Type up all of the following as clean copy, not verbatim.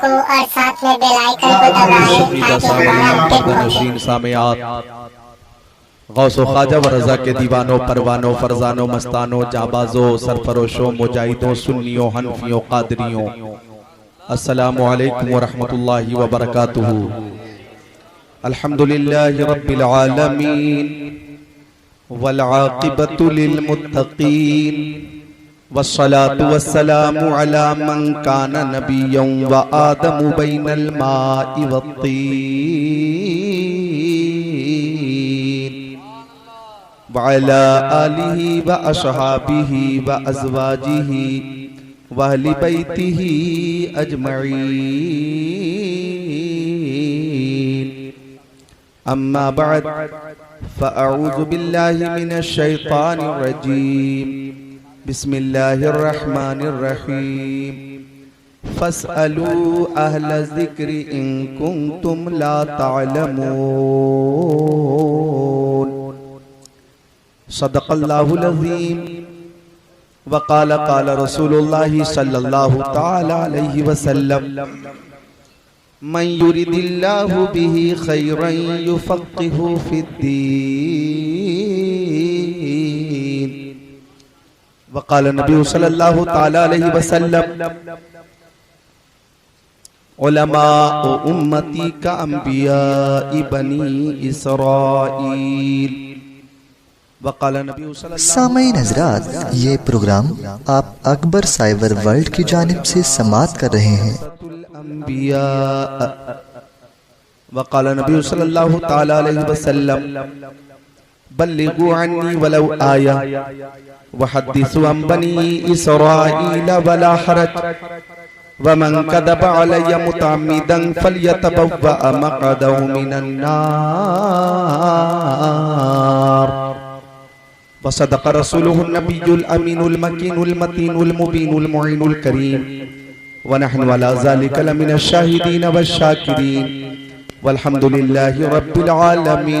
को और साथ में बेल आइकन को दबाएं ताकि हमारा अपडेट नशीन सामियात गौसो ख्वाजा व रजा के दीवानों परवानों फरजानों मस्तानों जाबाजों सरफरोशों मुजाहिदों सुन्नियों हनफियों कादरियों अस्सलामु अलैकुम व रहमतुल्लाहि व बरकातुहू। अल्हम्दुलिल्लाहि रब्बिल आलमीन वल आक़िबतु लिल मुत्तक़ीन वस्सलातु वस्सलामु अला मन काना नबिय्यन व आदमु बैनल माइ वत्तीन व अला आलिहि व अस्हाबिहि व अज़वाजिहि व अहलि बैतिहि अजमईन। अम्मा बअद फ़अऊज़ु बिल्लाहि मिनश शैतानिर रजीम। बिस्मिल्लाहिर्रहमानिर्रहीम। फ़स्अलू अहल ज़िक्रि इन कुंतुम ला तअलमून। सदक़ल्लाहुल अज़ीम। वक़ाल क़ाल रसूलुल्लाहि सल्लल्लाहु तआला अलैहि वसल्लम मन युरिदिल्लाहु बिही खैरन युफ़क़्क़िहु फ़िद्दीन। वक़ाल नबी सल्लल्लाहु तआला अलैहि वसल्लम उलमाउ उम्मती का अंबियाइ बनी इसराईल। सामईन हज़रात, ये प्रोग्राम आप अकबर साइबर वर्ल्ड की जानिब से समाअत कर रहे हैं। वक़ाल नबी सल्लल्लाहु तआला अलैहि वसल्लम बल्लिगू अन्नी वलौ आया वहद्दिसू अन बनी इसराईल वला हरज वमन कदब अलैया मुतअम्मिदन फल्यतबव्वा मक़अदहु मिनन नार। वसदक़ रसूलुहुन नबियुल अमीनुल मकीनुल मतीनुल मुबीनुल मुईनुल करीम व नहनु अला ज़ालिका लमिनश शाहिदीन वश्शाकिरीन वल्हम्दुलिल्लाहि रब्बिल आलमीन।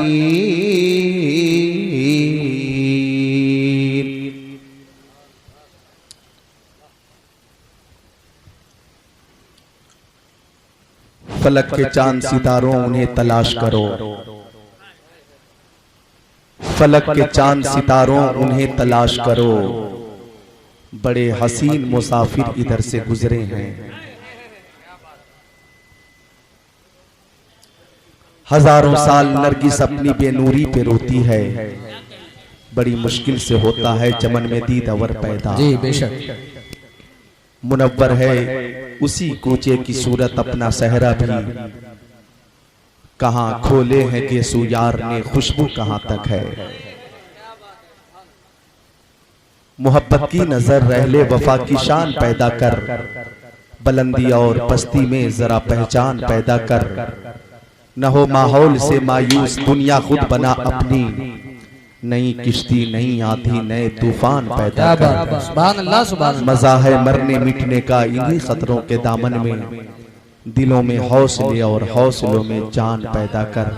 फलक के चांद सितारों उन्हें तलाश करो, फलक के चांद सितारों उन्हें तलाश करो, बड़े हसीन मुसाफिर इधर से गुजरे हैं। हजारों साल नरगिस अपनी बेनूरी पे रोती है, बड़ी मुश्किल से होता है चमन में दीदावर पैदा। जी बेशक। मुनव्वर है उसी कूचे की सूरत अपना सहरा भी, कहां खोले हैं कि सुयार ने खुशबू कहां तक है। मोहब्बत की नजर रहले वफा की शान पैदा कर, बुलंदी और पस्ती में जरा पहचान पैदा कर। न हो माहौल से मायूस दुनिया खुद बना अपनी, नई किश्ती नई आंधी नए तूफान पैदा कर। सुभान अल्लाह सुभान अल्लाह। मजा है मरने मिटने का इन्हीं खतरों के दामन में, दिलों में हौसले और हौसलों में जान पैदा कर।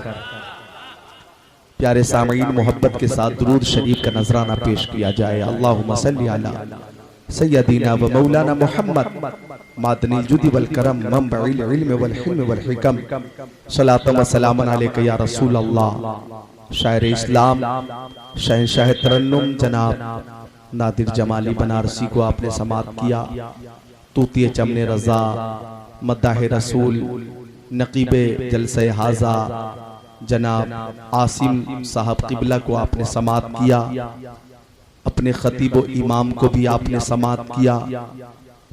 प्यारे सामईन, मोहब्बत के साथ दुरूद शरीफ का नजराना पेश किया जाए। अल्लाहुम्मा सल्ली अला सय्यदीना व मौलाना मुहम्मद मादनिल जुदी वल करम मंबइल इल्म वल हिल्म वल हिकम सलातु व सलामन अलैका या रसूल अल्लाह। शायर इस्लाम शहंशाह तरन्नुम जनाब नादिर जमाली बनारसी को आपने समाअत किया। तूतिए चमने रजा मद्दाह रसूल नकीबे जलसे हाजा जनाब आसिम साहब किबला को आपने समाअत किया। अपने खतीब व इमाम को भी आपने समाअत किया।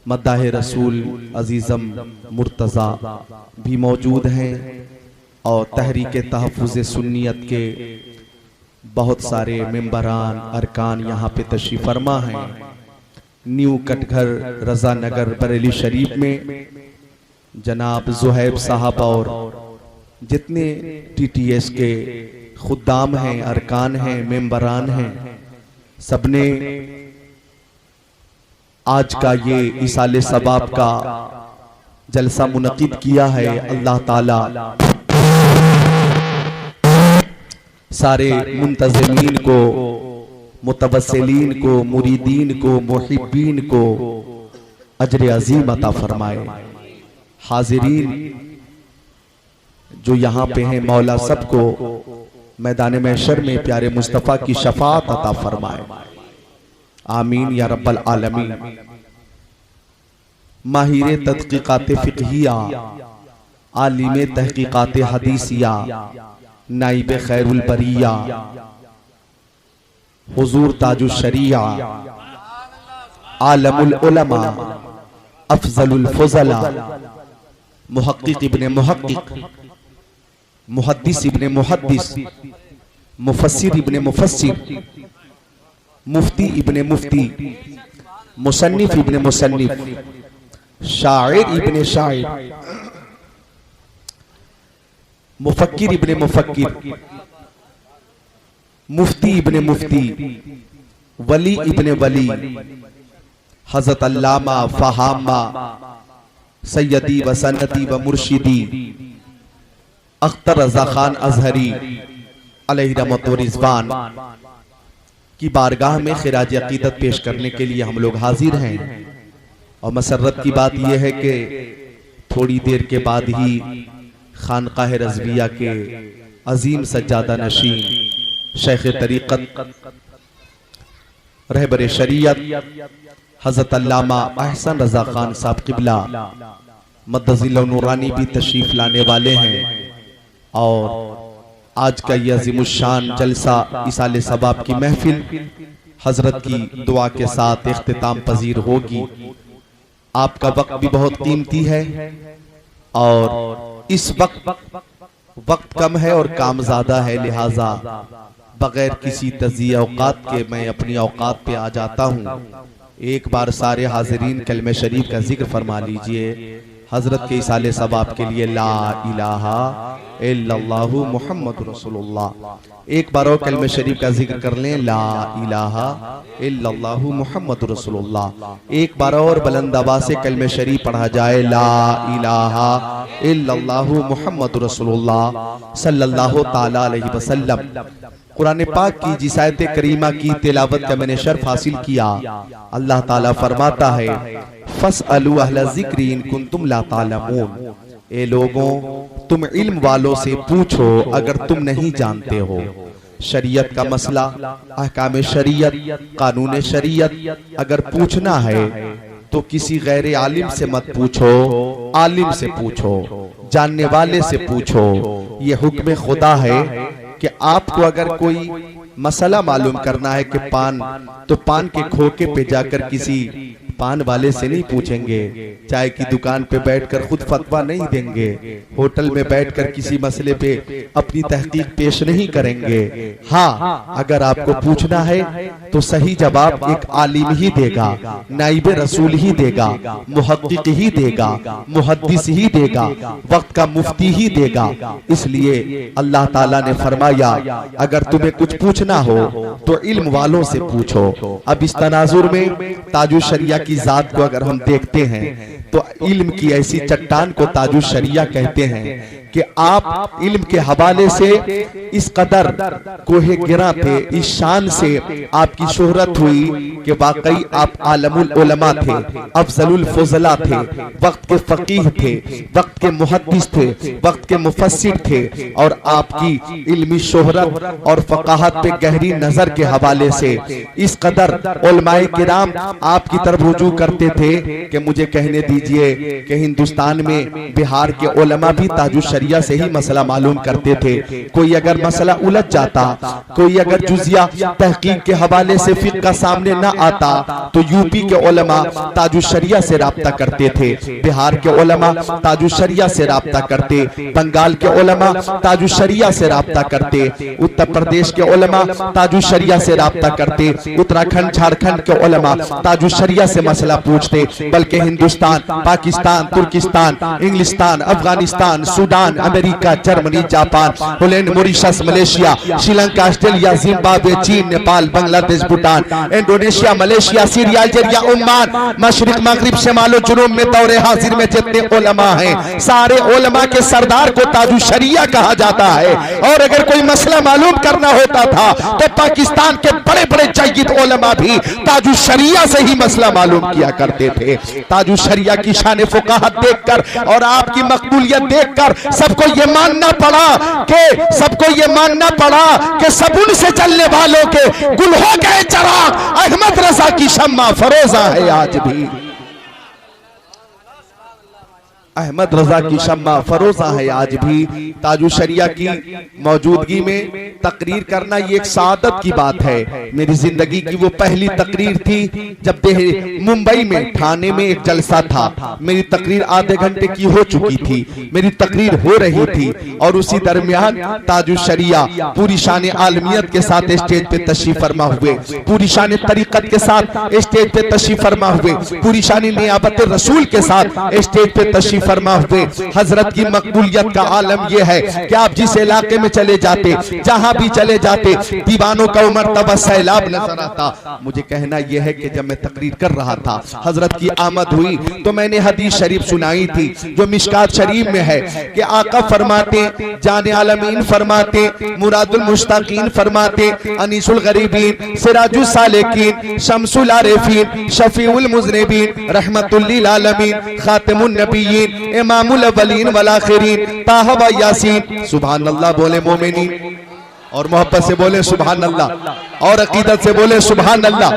मद्दाह रसूल अजीज़म मुर्तज़ा भी मौजूद हैं और तहरीक तहफ़्फ़ुज़ सुन्नियत के बहुत सारे मेंबरान अरकान यहाँ पे तशरीफ़ फरमा हैं। न्यू कटघर रजा नगर बरेली शरीफ में जनाब ज़ुहैब साहब और जितने टीटीएस के खुद्दाम हैं, अरकान हैं, मेंबरान हैं, सबने आज का ये इसाले सबाब का जलसा मुनक़िद किया है। अल्लाह ताला सारे मुंतज़िमीन को, मुतवस्सिलीन को, मुरीदीन को, मुहिब्बीन को अजर अजीम अता फरमाए। हाजिरीन जो यहाँ पे हैं, मौला सबको मैदान महशर में प्यारे मुस्तफ़ा की शफाअत अता फरमाए, आमीन या रब्बल आलमीन। माहिर तहक़ीक़ात फ़िक़हिया, आलिम तहक़ीक़ात हदीसिया, नाइब खैरुल बरिया, हुजूर ताजुश शरिया, आलमुल उलमा, अफजलुल फुज़ला, मुहक्किक इब्ने मुहक्किक, मुहद्दिस इब्ने मुहद्दिस, मुफस्सिर इब्ने मुफस्सिर, मुफ्ती इब्ने मुफ्ती, मुसन्निफ इब्ने मुसन्निफ, शाइर इब्ने शाइर, मुफक्किर इब्ने मुफक्किर, मुफ्ती इब्ने मुफ्ती, वली इब्ने वली, हज़रत अल्लामा फ़हामा सैयदी व सनती व मुर्शिदी अख्तर रज़ा खान अज़हरी अलैहि रहमत व रिज़वान की बारगाह में खिराज अक़ीदत पेश करने के लिए हम लोग हाजिर हैं। और मसर्रत की बात यह है कि थोड़ी देर के बाद ही खानकाह रज़विया के अजीम सज्जादा नशीन शेख तरीक़त रहबर शरीयत हज़रत अल्लामा अहसन रज़ा खान साहब क़िबला मद्दज़िल्लहु नूरानी भी तशरीफ़ लाने वाले हैं। और आज का यह अज़ीमुश्शान जलसा इसाले सवाब की महफिल हज़रत की दुआ के साथ इख्तिताम पजीर होगी। आपका वक्त भी बहुत कीमती है और इस वक्त कम है और काम ज़्यादा है, लिहाजा बगैर किसी तज़िया औकात के मैं अपनी औकात पे आ जाता हूँ। एक बार सारे हाजिरीन कलमे शरीफ का जिक्र फरमा लीजिए हजरत के इसाले सवाब के लिए, ला इलाहा इल्लल्लाहु मुहम्मदुर रसूलुल्लाह। एक बार और कलमे शरीफ का जिक्र कर लें, ला इलाहा इल्लल्लाहु मुहम्मदुर रसूलुल्लाह। एक बार और बुलंद आवाज़ से कलमे शरीफ पढ़ा जाए, ला इलाहा इल्लल्लाहु मुहम्मदुर रसूलुल्लाह सल्लल्लाहु ताला अलैहि वसल्लम। कुरान पाक की जिस आयत करीमा की तिलावत का मैंने शर्फ हासिल किया, अल्लाह ताला फरमाता है, फस्अलू अहला ज़िक्रि इन कुंतुम ला तालमून। ए लोगों, तुम इल्म वालों से पूछो अगर तुम नहीं जानते हो। शरीयत का मसला, अहकाम शरीयत, कानून शरीयत अगर पूछना है तो किसी गैर आलिम से मत पूछो, आलिम से पूछो, जानने वाले से पूछो। ये हुक्म खुदा है कि आपको अगर कोई मसला मालूम करना है कि पान, तो पान के खोखे पे जाकर किसी पान वाले से नहीं पूछेंगे, चाय की दुकान पे बैठकर खुद फतवा नहीं देंगे, होटल में बैठकर किसी मसले पे अपनी तहकीक पेश नहीं करेंगे। हाँ, अगर आपको पूछना है तो सही जवाब एक आलिम ही देगा, नाइब रसूल ही देगा, मुहक्किक ही देगा, मुहद्दिस ही देगा, वक्त का मुफ्ती ही देगा। इसलिए अल्लाह ताला ने फरमाया, अगर तुम्हें कुछ पूछना हो तो इल्म वालों से पूछो। अब इस तनाजुर में ताजुश शरिया की जात को अगर हम देखते हैं तो इल्म की ऐसी चट्टान को ताजुश शरिया कहते हैं कि आप इल्म के हवाले से इस कदर कोहे गिरा थे, इस शान से आपकी शोहरत हुई कि वाकई आप आलमुल उलमा थे, अफजलुल फुज़ला थे, वक्त के फकीह थे, वक्त के मुहद्दिस थे, वक्त के मुफस्सिर थे। और आपकी इल्मी शोहरत और फकाहत पे गहरी नजर के हवाले से इस कदर उलमाए किराम आपकी तरफ रुजू करते थे कि मुझे कहने दीजिए कि हिंदुस्तान में बिहार के उलमा भी ताजुश शरिया से ही मसला मालूम करते थे। कोई अगर मसला उलझ जाता, कोई अगर जुजिया तहकीक के हवाले से फिक़्ह का सामने न आता तो यूपी के उलमा ताजुश शरिया से राब्ता करते थे, बिहार के उलमा ताजुश शरिया से राब्ता करते, बंगाल के उलमा ताजुश शरिया से राब्ता करते, उत्तर प्रदेश के उलमा ताजुश शरिया से राब्ता करते, उत्तराखंड झारखंड के उलमा ताजुश शरिया से मसला पूछते। बल्कि हिंदुस्तान, पाकिस्तान, तुर्किस्तान, इंग्लिस्तान, Afghanistan, Sudan, Sudan, America, Germany, Japan, Holland, Mauritius, Malaysia, Sri Lanka, Australia, Zimbabwe, चीन, Nepal, Bangladesh, Bhutan, Indonesia, Malaysia, Syria, Algeria, Oman, मशरिक, मगरिब, शमाल जुनूब में दौरे हाजिर में जितने उलमा हैं, सारे उलमा के सरदार को ताजु शरिया कहा जाता है। और अगर कोई मसला मालूम करना होता था तो पाकिस्तान के बड़े बड़े जय्यद उलमा भी ताजु शरिया से ही मसला मालूम किया करते थे। ताजु शरिया की शान फुकाहत देखकर और आपकी मकबूलियत देखकर सबको ये मानना पड़ा कि सबुन से चलने वालों के गुल हो गए चराग, अहमद रजा की शम्मा फरोजा है आज भी, अहमद रजा की शम्मा फरोजा है आज भी। ताजु शरिया की मौजूदगी में तकरीर करना ये एक सादत की बात है। मेरी जिंदगी की वो पहली तकरीर थी जब मुंबई में ठाणे में एक जलसा था। मेरी तकरीर आधे घंटे की हो चुकी थी, मेरी तकरीर हो रही थी और उसी दरमियान ताजु शरिया पूरी शान आलमियत के साथ स्टेज पे तशरीफ फरमा हुए, पूरी शान तरीकत के साथ स्टेज पे तशरीफ फरमा हुए, पूरी शान नियाबत रसूल के साथ स्टेज पे तशरीफ फरमा हुए। हजरत की मकबूलियत का आलम यह है कि आप जिस इलाके में चले जाते, जहां भी चले जाते, दीवानों का मर्तबा सैलाब नजर आता। मुझे कहना यह है कि जब मैं तकरीर कर रहा था, हजरत की आमद हुई तो मैंने हदीस शरीफ सुनाई थी जो मिशकात शरीफ में है कि आका फरमाते, जाने आलमीन फरमाते, मुरादुल मुश्ताकीन फरमाते, अनीसुल गरीबीन, सिराजुल सालिकीन, शम्सुल आरिफीन, शफीउल मुज़निबीन, रहमतुल लिल आलमीन, खातिमुन नबिय्यीन, इमामुल अव्वलीन वल आखिरीन, ताहा व यासीन। सुभान अल्लाह बोले मोमिनीन, और मोहब्बत से बोले सुभान अल्लाह, और अकीदत से बोले सुभान अल्लाह।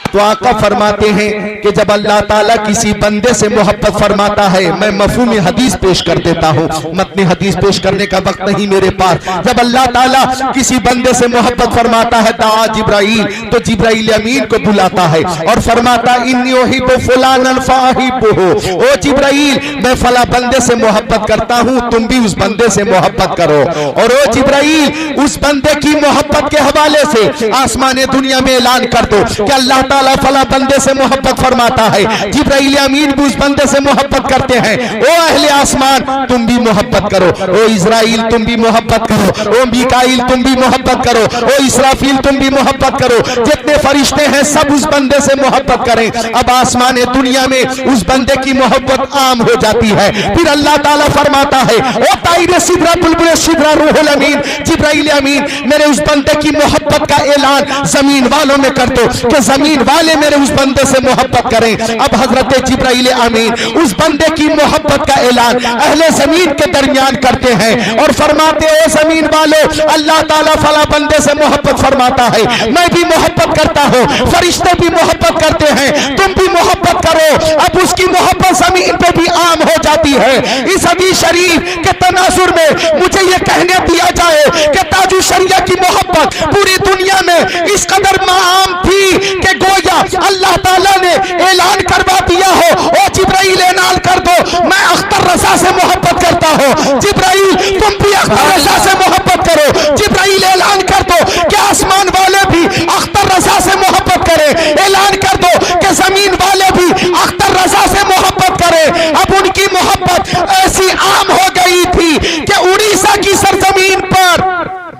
तो आका फरमाते हैं कि जब अल्लाह ताला किसी बंदे से मोहब्बत फरमाता है, मैं मफहूम हदीस पेश कर देता हूँ, मतनी हदीस पेश करने का वक्त नहीं मेरे पास। जब अल्लाह ताला किसी बंदे से मोहब्बत फरमाता है, दाआ जिब्राइल, तो जिब्राइल अमीन को बुलाता है और फरमाता इन्नी उहिब्बु फुलानन फाहिब्बुहु, ओ जिब्राइल मैं फला बंदे से मोहब्बत करता हूँ, तुम भी उस बंदे से मोहब्बत करो। और ओ जिब्राइल उस बंदे की मोहब्बत के हवाले से आसमान दुनिया में ऐलान कर दो कि अल्लाह ताला फला बंदे से मोहब्बत फरमाता है। जिब्राइल अमीन भी उस बंदे से मोहब्बत करते हैं, ओ अहले आसमान तुम भी मोहब्बत करो, ओ इजराइल तुम भी मोहब्बत करो, ओ मिकाइल तुम भी मोहब्बत करो, ओ इसराफील तुम भी मोहब्बत करो, जितने फरिश्ते हैं सब उस बंदे से मोहब्बत करें। अब आसमान दुनिया में उस बंदे की मोहब्बत आम हो जाती है। फिर अल्लाह ताला फरमाता है, ओ ताइर सिदरा बुलबुल सिदरा रूहुल अमीन, जिब्राइल अमीन मेरे उस बंदे की मोहब्बत का ऐलान जमीन वालों में कर दो कि जमीन वाले मेरे उस बंदे से मोहब्बत करें। अब हजरत जिब्राइल अमीन उस बंदे की मोहब्बत का ऐलान अहले जमीन के दरमियान करते हैं और फरमाते हैं, जमीन वालों अल्लाह ताला फला बंदे से मोहब्बत फरमाता है, मैं भी मोहब्बत करता हूँ, फरिश्ते भी मोहब्बत करते हैं, तुम भी मोहब्बत करो। अब उसकी मोहब्बत जमीन पे भी आम हो जाती है। इस हदीस शरीफ के तनासुर में मुझे ये कहने दिया जाए कि ताजु शरिया की मोहब्बत पूरी दुनिया में इस कदर आम थी कि गोया अल्लाह ताला ने ऐलान करवा दिया हो, ओ जिब्राइल ऐलान कर दो मैं अख्तर रजा से मोहब्बत करता हूँ, जिब्राइल तुम भी अख्तर रजा से मोहब्बत करो। जिब्राइल ऐलान कर दो कि आसमान वाले भी अख्तर रजा से मोहब्बत करें, ऐलान कर दो कि जमीन वाले भी अख्तर रजा से मोहब्बत करें। अब उनकी मोहब्बत ऐसी आम हो गई थी कि उड़ीसा की सरजमीन पर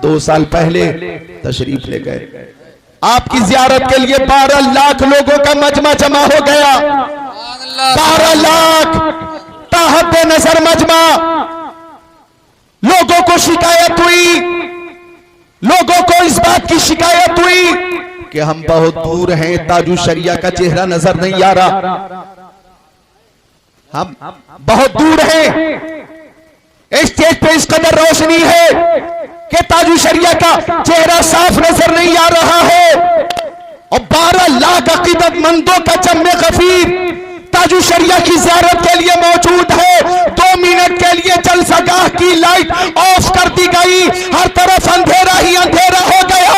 2 साल पहले तशरीफ ले गए, आपकी जियारत के लिए 12 लाख लोगों का मजमा जमा हो गया। 12 लाख ताहत नजर मजमा। लोगों को शिकायत हुई, लोगों को इस बात की शिकायत हुई कि हम बहुत दूर हैं, ताजु शरिया का चेहरा नजर नहीं आ रहा, हम बहुत दूर हैं, स्टेज पे इस कदर रोशनी है कि ताजु शरिया का चेहरा साफ नजर नहीं आ रहा है। और 12 लाख अकीदतमंदों का जम्मे गफीर ताजु शरिया की ज़ियारत के लिए मौजूद है। 2 मिनट के लिए जलसागाह की लाइट ऑफ कर दी गई, हर तरफ अंधेरा ही अंधेरा हो गया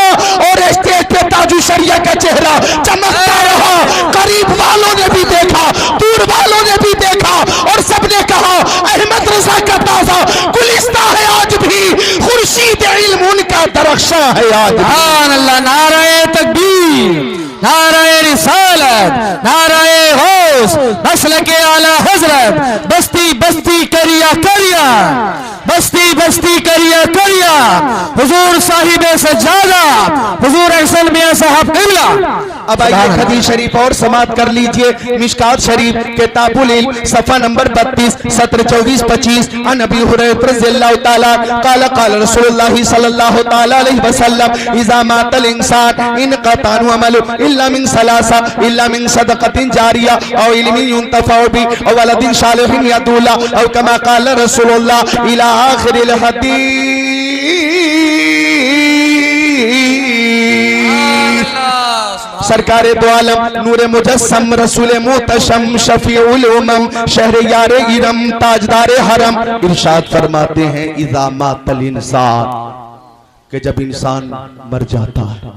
और स्टेज पे ताजु शरिया का चेहरा चमकता रहा। करीब वालों ने भी देखा, दूर वालों ने भी देखा और सबने कहा अहमद रजा का ताजा गुलिस्ता है आज भी, खुर्शीद इल्म उनका दरख्शा है आज। सुभान अल्लाह, नाराए तकबीर, नाराए रिसालत, नाराए गौस, मसलके आला हजरत, बस्ती बस्ती करिया करिया, बस्ती बस्ती करिया करिया हुजूर साहिब सज्जादा हुजूर अहसन मियां साहब किबला। अब आइए हदीस शरीफ और समाप्त कर लीजिए। मिशकात शरीफ किताबुल इल्म सफ़ा नंबर 32 सत्र 24 25 अन अबी हुरैरा रज़ियल्लाहु ताला क़ाल क़ाल रसूलुल्लाह सल्लल्लाहु ताला अलैहि वसल्लम इज़ा मातल इंसान इन क़तानु अमलु इल्ला मिन सलासा इल्ला मिन सदक़तिन जारिया औ इल्मिन युंतफ़उ बि औ वलदिन सालिहिन यदुला औ कमा क़ाल रसूलुल्लाह इला आखिरिल हदीस। सरकारे दो आलम नूरे मुजस्सम रसूल मुतशम शफीउल उमम शहर यार इरम ताजदार हरम इरशाद फरमाते हैं इज़ा मातल इंसान, कि जब इंसान मर जाता है,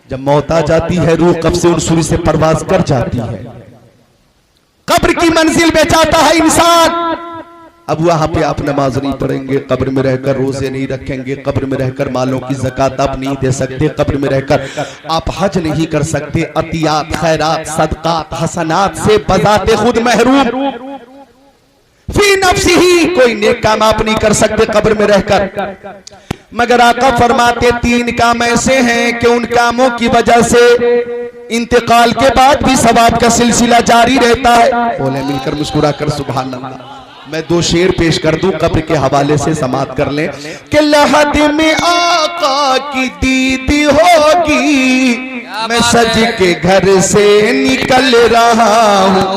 जब मौत आ जाती है, रूह कब्ज़ से उनसुरी से परवाज कर जाती है, कब्र की मंजिल में जाता है इंसान। अब वहां पे आप नमाज नहीं पढ़ेंगे, कब्र में रहकर रोजे नहीं रखेंगे, कब्र में रहकर मालों की ज़कात आप नहीं दे सकते, कब्र में रहकर आप हज नहीं कर सकते, अतियात खैरात सदकात हसनात से बजाते खुद महरूम, फी नफ्सिही कोई नेक काम आप नहीं कर सकते कब्र में रहकर। मगर आका फरमाते 3 काम ऐसे हैं कि उन कामों की वजह से इंतकाल के बाद भी सवाब का सिलसिला जारी रहता है। बोले मिलकर मुस्कुरा कर सुभान अल्लाह। मैं 2 शेर पेश कर दूं, कब्र के हवाले से समाप्त कर लें कि लहद में आका की दीदी होगी, मैं सज के घर से निकल रहा हूँ।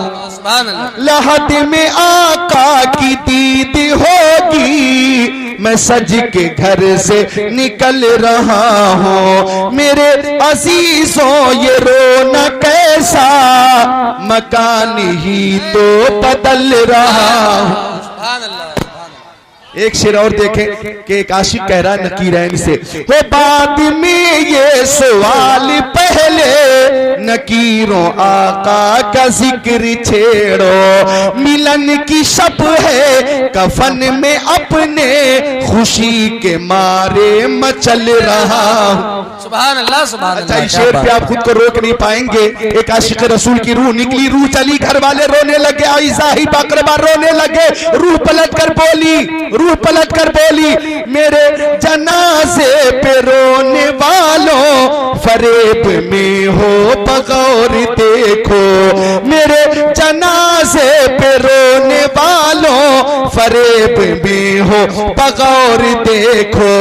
लहद में आका की दीदी होगी, मैं सज के घर से निकल रहा हूँ। मेरे अजीजों ये रोना कैसा, मकान ही तो बदल रहा हूँ। एक शेर और देखें कि एक आशिक कह रहा है नकीरैन से, वो बाद में ये सवाल पहले नकीरों आका का जिक्र छेड़ो, मिलन की शब है कफन में अपने खुशी के मारे मचल रहा हूं। सुभान अल्लाह सुभान अल्लाह। अच्छा, इस शेर पे आप खुद को रोक नहीं पाएंगे। एक आशिक रसूल की रूह निकली, रूह चली, घर वाले रोने लगे, आइज़ा ही बाकरबा रोने लगे, रूह पलट कर बोली, रूह पलट कर बोली, मेरे जनाजे पे रोने वालों फरेब में हो बगौर देखो, मेरे जनाजे पे रोने वालों फरेब में हो बगौर देखो,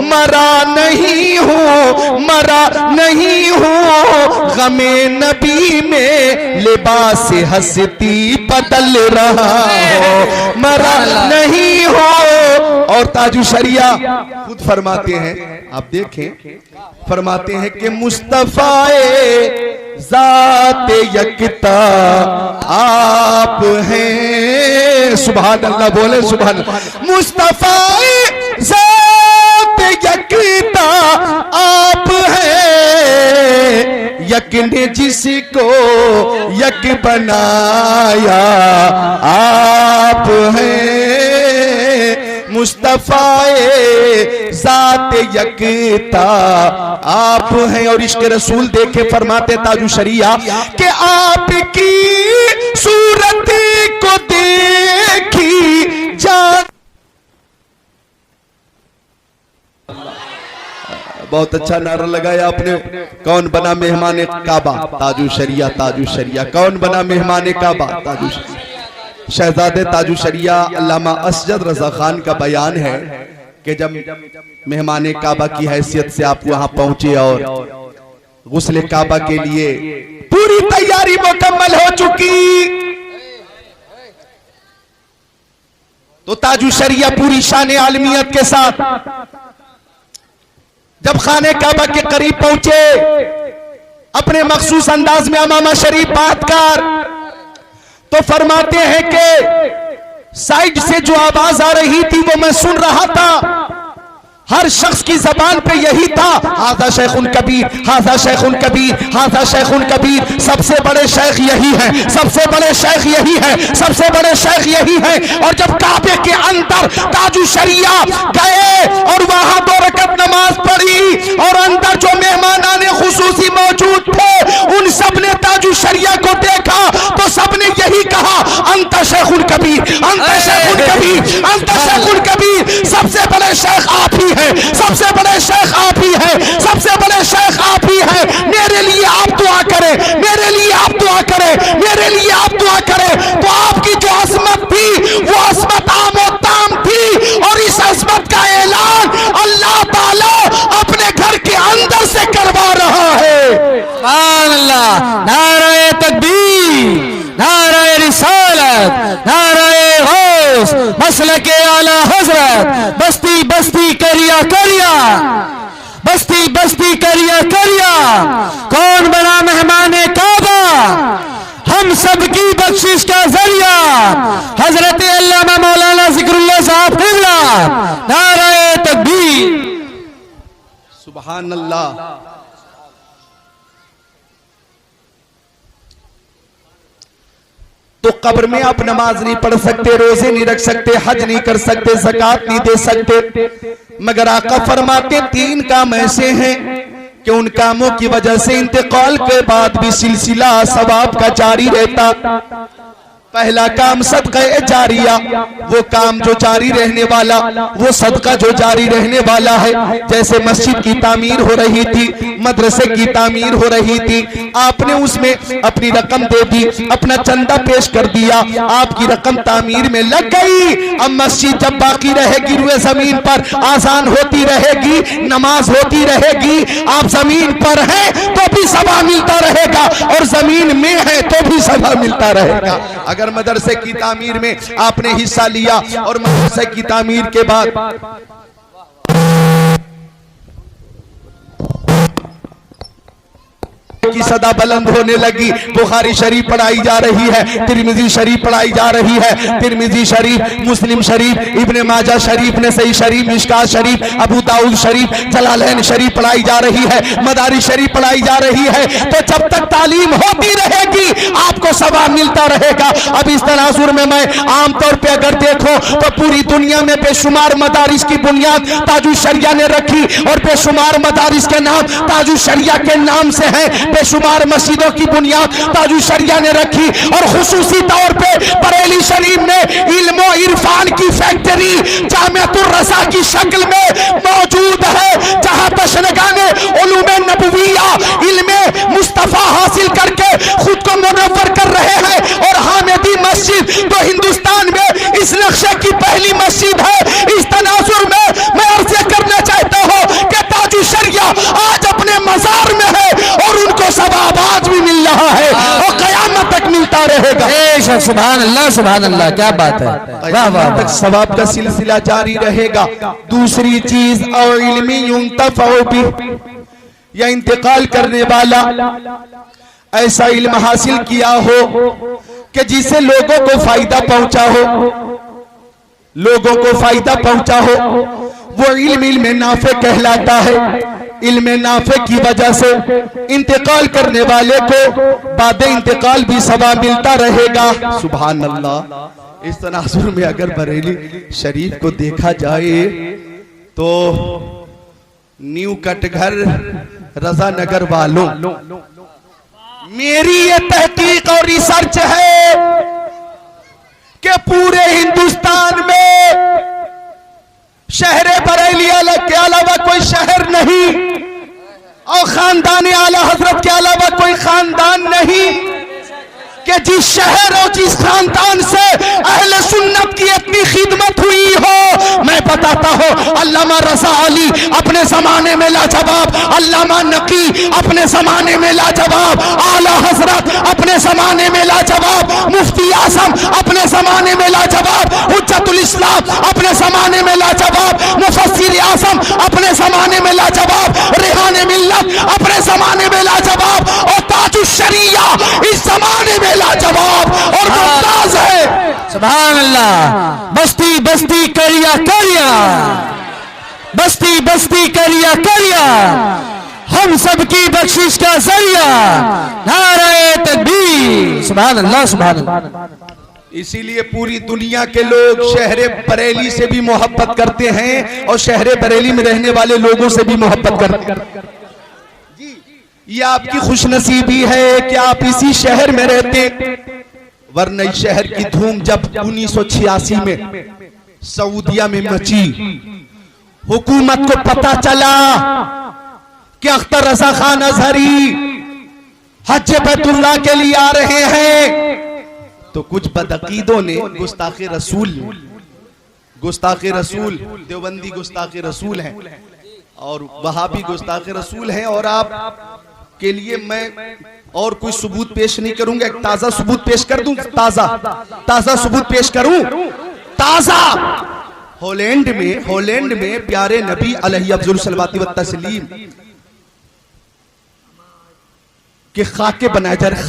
मरा नहीं हूँ, मरा नहीं हूँ, गमे नबी में लिबास हस्ती बदल रहा हो, मरा नहीं हो। और ताजु शरिया खुद फरमाते हैं, आप देखें, फरमाते हैं कि मुस्तफाए ज़ाते यकता आप हैं। सुभान अल्लाह, बोले सुभान अल्लाह। मुस्तफाए ज़ाते यकता आप हैं, यक ने जिसको यक बनाया आप हैं। मुस्तफाए ज़ात यकता आप हैं। और इश्क़ रसूल देखे फरमाते ताजु शरिया कि आपकी सूरत को देखी जान। बहुत अच्छा नारा लगाया आपने। कौन बना मेहमान काबा? ताजु शरिया, ताजु शरिया। कौन बना मेहमान काबा? ताजु शरिया। शहजादे ताजु शरिया अल्लामा असजद रजा खान का बयान है कि जब मेहमान काबा की हैसियत से आप वहां पहुंचे और गुस्ल काबा के लिए पूरी तैयारी मुकम्मल हो चुकी, तो ताजु शरिया पूरी शान आलमियत के साथ जब खाने काबा के करीब पहुंचे, अपने मखसूस अंदाज में अमामा शरीफ बात कर, तो फरमाते हैं कि साइड से जो आवाज आ रही थी वो मैं सुन रहा था। हर शख्स की जबान पे यही था, हाजा शेखुन कबीर, हाजा शेखुन कबीर, हाजा शेखुन कबीर। सबसे बड़े शेख यही हैं, सबसे बड़े शेख यही हैं, सबसे बड़े शेख यही हैं। और जब काबे के अंदर ताजु शरिया गए और वहां 2 रकअत नमाज पढ़ी और अंदर जो मेहमानाने खुसूसी मौजूद थे उन सब ने ताजु शरिया को देखा तो सबने यही कहा, अंत शेखुन कबीर, अंत शेखुन कबीर, अंत शेखुन कबीर। सबसे बड़े शेख आप ही हैं, सबसे बड़े शेख आप ही हैं, सबसे बड़े शेख आप ही हैं। मेरे लिए आप दुआ करें, मेरे लिए आप दुआ करें, मेरे लिए आप दुआ करें। तो आपकी जो असमत थी वो असमत आमो ताम थी और इस असमत का ऐलान अल्लाह ताला अपने घर के अंदर से करवा रहा है। सुभान अल्लाह, नारे तकबीर, नारे रिसालत, नारे गौस, मसलके आला हजरत, बस्ती बस्ती करिया करिया, बस्ती बस्ती करिया करिया। कौन बना मेहमाने काबा, हम सबकी बख्शिश का जरिया, हजरत अल्लामा मौलाना जिक्रुल्लाह साहब क़िबला, नारे तकबीर। सुभान अल्लाह। तो कब्र में आप नमाज नहीं पढ़ सकते, रोजे नहीं रख सकते, हज नहीं कर सकते, ज़कात नहीं दे सकते, मगर आका फरमाते 3 काम ऐसे हैं कि उन कामों की वजह से इंतकाल के बाद भी सिलसिला सवाब का जारी रहता। पहला काम सदका जारिया, वो काम जो जारी रहने वाला, वो सदका जो जारी रहने वाला है। जैसे मस्जिद की तामीर हो रही थी, मदरसे की तामीर हो रही थी, आपने उसमें अपनी रकम दे दी, अपना चंदा पेश कर दिया, आपकी रकम तामीर में लग गई। अब मस्जिद जब बाकी रहेगी रुए जमीन पर, आजान होती रहेगी, नमाज होती रहेगी, आप जमीन पर हैं तो भी सवा मिलता रहेगा और जमीन में है तो भी सवा मिलता रहेगा। अगर मदरसे की तामीर में आपने हिस्सा लिया और मदरसे की तामीर के बाद की सदा बुलंद होने लगी, बुखारी शरीफ पढ़ाई जा रही है, तिरमिजी शरीफ पढ़ाई जा रही है, तिरमिजी शरीफ, मुस्लिम शरीफ, इब्ने माजा शरीफ, नसई शरीफ, मिशकात शरीफ, अबू दाऊद शरीफ, जलालैन शरीफ पढ़ाई जा रही है, मदारी शरीफ पढ़ाई जा रही है। तो जब तक तालीम होती रहेगी आपको सवाब मिलता रहेगा। अब इस तनाजुर में मैं आमतौर पर अगर देखो तो पूरी दुनिया में बेशुमार मदारिस की बुनियाद ताजु शरिया ने रखी और बेशुमार मदारिस के नाम ताजु शरिया के नाम से है, बेशुमार मस्जिदों की बुनियाद ताजु शरिया ने रखी और खुसूसी तौर पे बरेली शरीफ में इल्मो इरफान की फैक्ट्री जामिअतुर रज़ा की शक्ल में मौजूद है, जहां तशनगाने उलूमे नबविया इल्मे मुस्तफा हासिल करके खुद को मुनव्वर कर रहे हैं। और हामिदी मस्जिद तो हिंदुस्तान में इस नक्शे की पहली मस्जिद है। इस तनाजुर में मैं अर्ज़ करना चाहता हूं कि ताजु शरिया आज अपने मजार में है और उनको सवाब आज भी मिल रहा है और कयामत तक मिलता रहेगा। सुभान अल्लाह, सुभान अल्लाह, क्या बात है, वाह वाह, तक सवाब का सिलसिला जारी रहेगा। दूसरी चीज और इल्मी युंतफ़अ बिह, या इंतकाल करने वाला ऐसा इल्म हासिल किया हो कि जिससे लोगों को फायदा पहुंचा हो, लोगों को फायदा पहुंचा हो, वो इल्म नाफे कहलाता है। इल्म नाफे की वजह से इंतकाल करने वाले को बाद इंतकाल भी सवाब मिलता रहेगा। सुभान अल्लाह। इस तनाजुर में अगर बरेली शरीफ को देखा जाए तो न्यू कटघर रजा नगर वालों, मेरी ये तहकीक और रिसर्च है कि पूरे हिंदुस्तान में शहर बरेली के अलावा कोई शहर नहीं और खानदान आला हजरत के अलावा कोई खानदान नहीं कि जिस शहर और जिस खानदान से अहले सुन्नत की इतनी खिदमत हुई हो। मैं बताता हूँ, अल्लामा रज़ा अली अपने जमाने में लाजवाब, अल्लामा नकी अपने जमाने में लाजवाब, आला हजरत अपने जमाने में लाजवाब, मुफ्ती आजम अपने जमाने में लाजवाब, हुज्जतुल इस्लाम अपने जमाने में लाजवाब, मुफस्सिर आजम अपने जमाने में लाजवाब, रेहाने मिल्लत अपने जमाने में लाजवाब और ताजुश शरिया इस जमाने में लाजवाब और मुमताज है। सुभान अल्लाह। बस्ती बस्ती करिया करिया, बस्ती बस्ती करिया हम सबकी बख्शिश का जरिया, नारे तकबीर, सुभान अल्लाह सुभान अल्लाह। इसीलिए पूरी दुनिया के लोग शहर बरेली से भी मोहब्बत करते हैं और शहर बरेली में रहने वाले लोगों से भी मोहब्बत करते हैं। ये आपकी खुशनसीबी है कि आप इसी शहर में रहते, वरना इस शहर की धूम जब 1986 में सऊदिया में मची, हुकूमत को पता चला कि अख्तर रजा खान अजहरी हज बैतुल्लाह के लिए आ रहे हैं, तो कुछ बदअकीदों ने गुस्ताखे रसूल देवबंदी गुस्ताखे रसूल हैं और वहाबी गुस्ताखे रसूल हैं, और आप के लिए मैं और कोई सबूत पेश नहीं करूंगा, एक ताजा सबूत पेश कर दूं, ताजा सबूत पेश करूं, ताजा। हॉलैंड में प्यारे नबी अलैहि अफज़ल सलावत व तस्लीम के खाके बनाए जा रहे,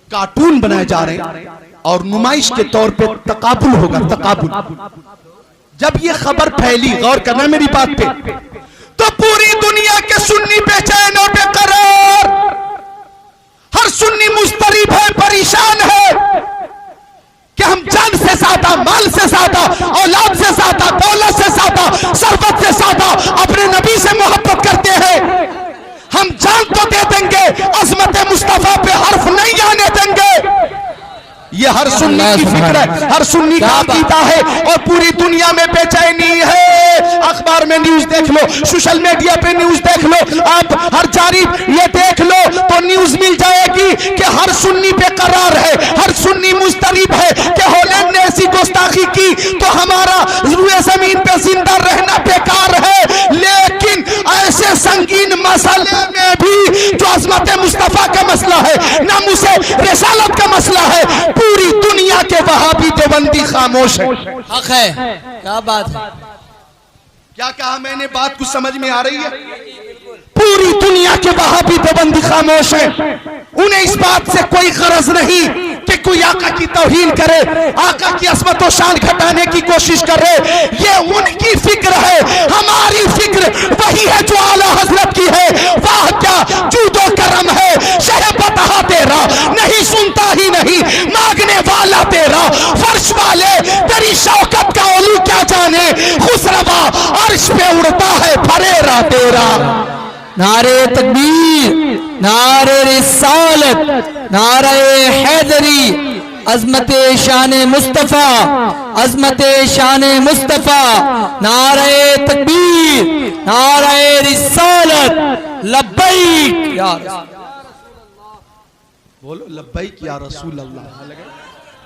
कार्टून बनाए जा रहे हैं और नुमाइश के तौर पे तकाबुल होगा, तकाबुल। जब ये खबर फैली, गौर करना मेरी बात पे, तो पूरी दुनिया के सुन्नी बेचैन और बेकरार, हर सुन्नी मुस्तरिब है, परेशान है कि हम जान से ज्यादा, माल से ज्यादा, औलाद से ज्यादा, दौलत से ज्यादा, सरबत से ज्यादा अपने नबी से मोहब्बत करते हैं। हम जान तो दे देंगे, अज़मत मुस्तफा पे हर्फ नहीं आने देंगे। ये हर सुन्नी की फिक्र है, हर सुन्नी का अकीदा है और पूरी दुनिया में बेचैनी है। अखबार में न्यूज देख लो, सोशल मीडिया पे न्यूज देख लो, आप हर जानिब ये देख लो तो न्यूज मिल जाएगी कि हर सुन्नी बेकरार है, हर सुन्नी मुस्तरिब है कि हॉलैंड ने ऐसी गुस्ताखी की तो हमारा रुए जमीन पे जिंदा रहना बेकार है। लेकिन ऐसे संगीन मसले में भी जो अज़मत मुस्तफा का मसला है, नामुसे रिसालत का मसला है, पूरी दुनिया के वहाबी देवबंदी खामोश है। हक है, क्या बात है, क्या कहा मैंने, बात कुछ समझ में आ रही है? पूरी दुनिया के वहाबी देवबंदी खामोश है। उन्हें इस बात से कोई गरज नहीं कि कोई आका की तौहीन करे, आका की अस्मत और शान घटाने की कोशिश करे। ये उनकी फिक्र है, हमारी फिक्र वही है जो आला हजरत की है। वाह क्या जूदो करम है, शह बता तेरा, नहीं सुनता ही नहीं मांगने वाला तेरा, फर्श वाले तेरी शौकत का ओलू क्या जाने, खुसरवा अर्श पे उड़ता है फरेरा तेरा। नारे तकबीर, नारे रिसालत, नारे हैदरी, अज़मत शान मुस्तफा, अज़मत शान मुस्तफा, नारे तकबीर, नारे रिसालत, लब्बैक या बोलो, लब्बैक या रसूल अल्लाह,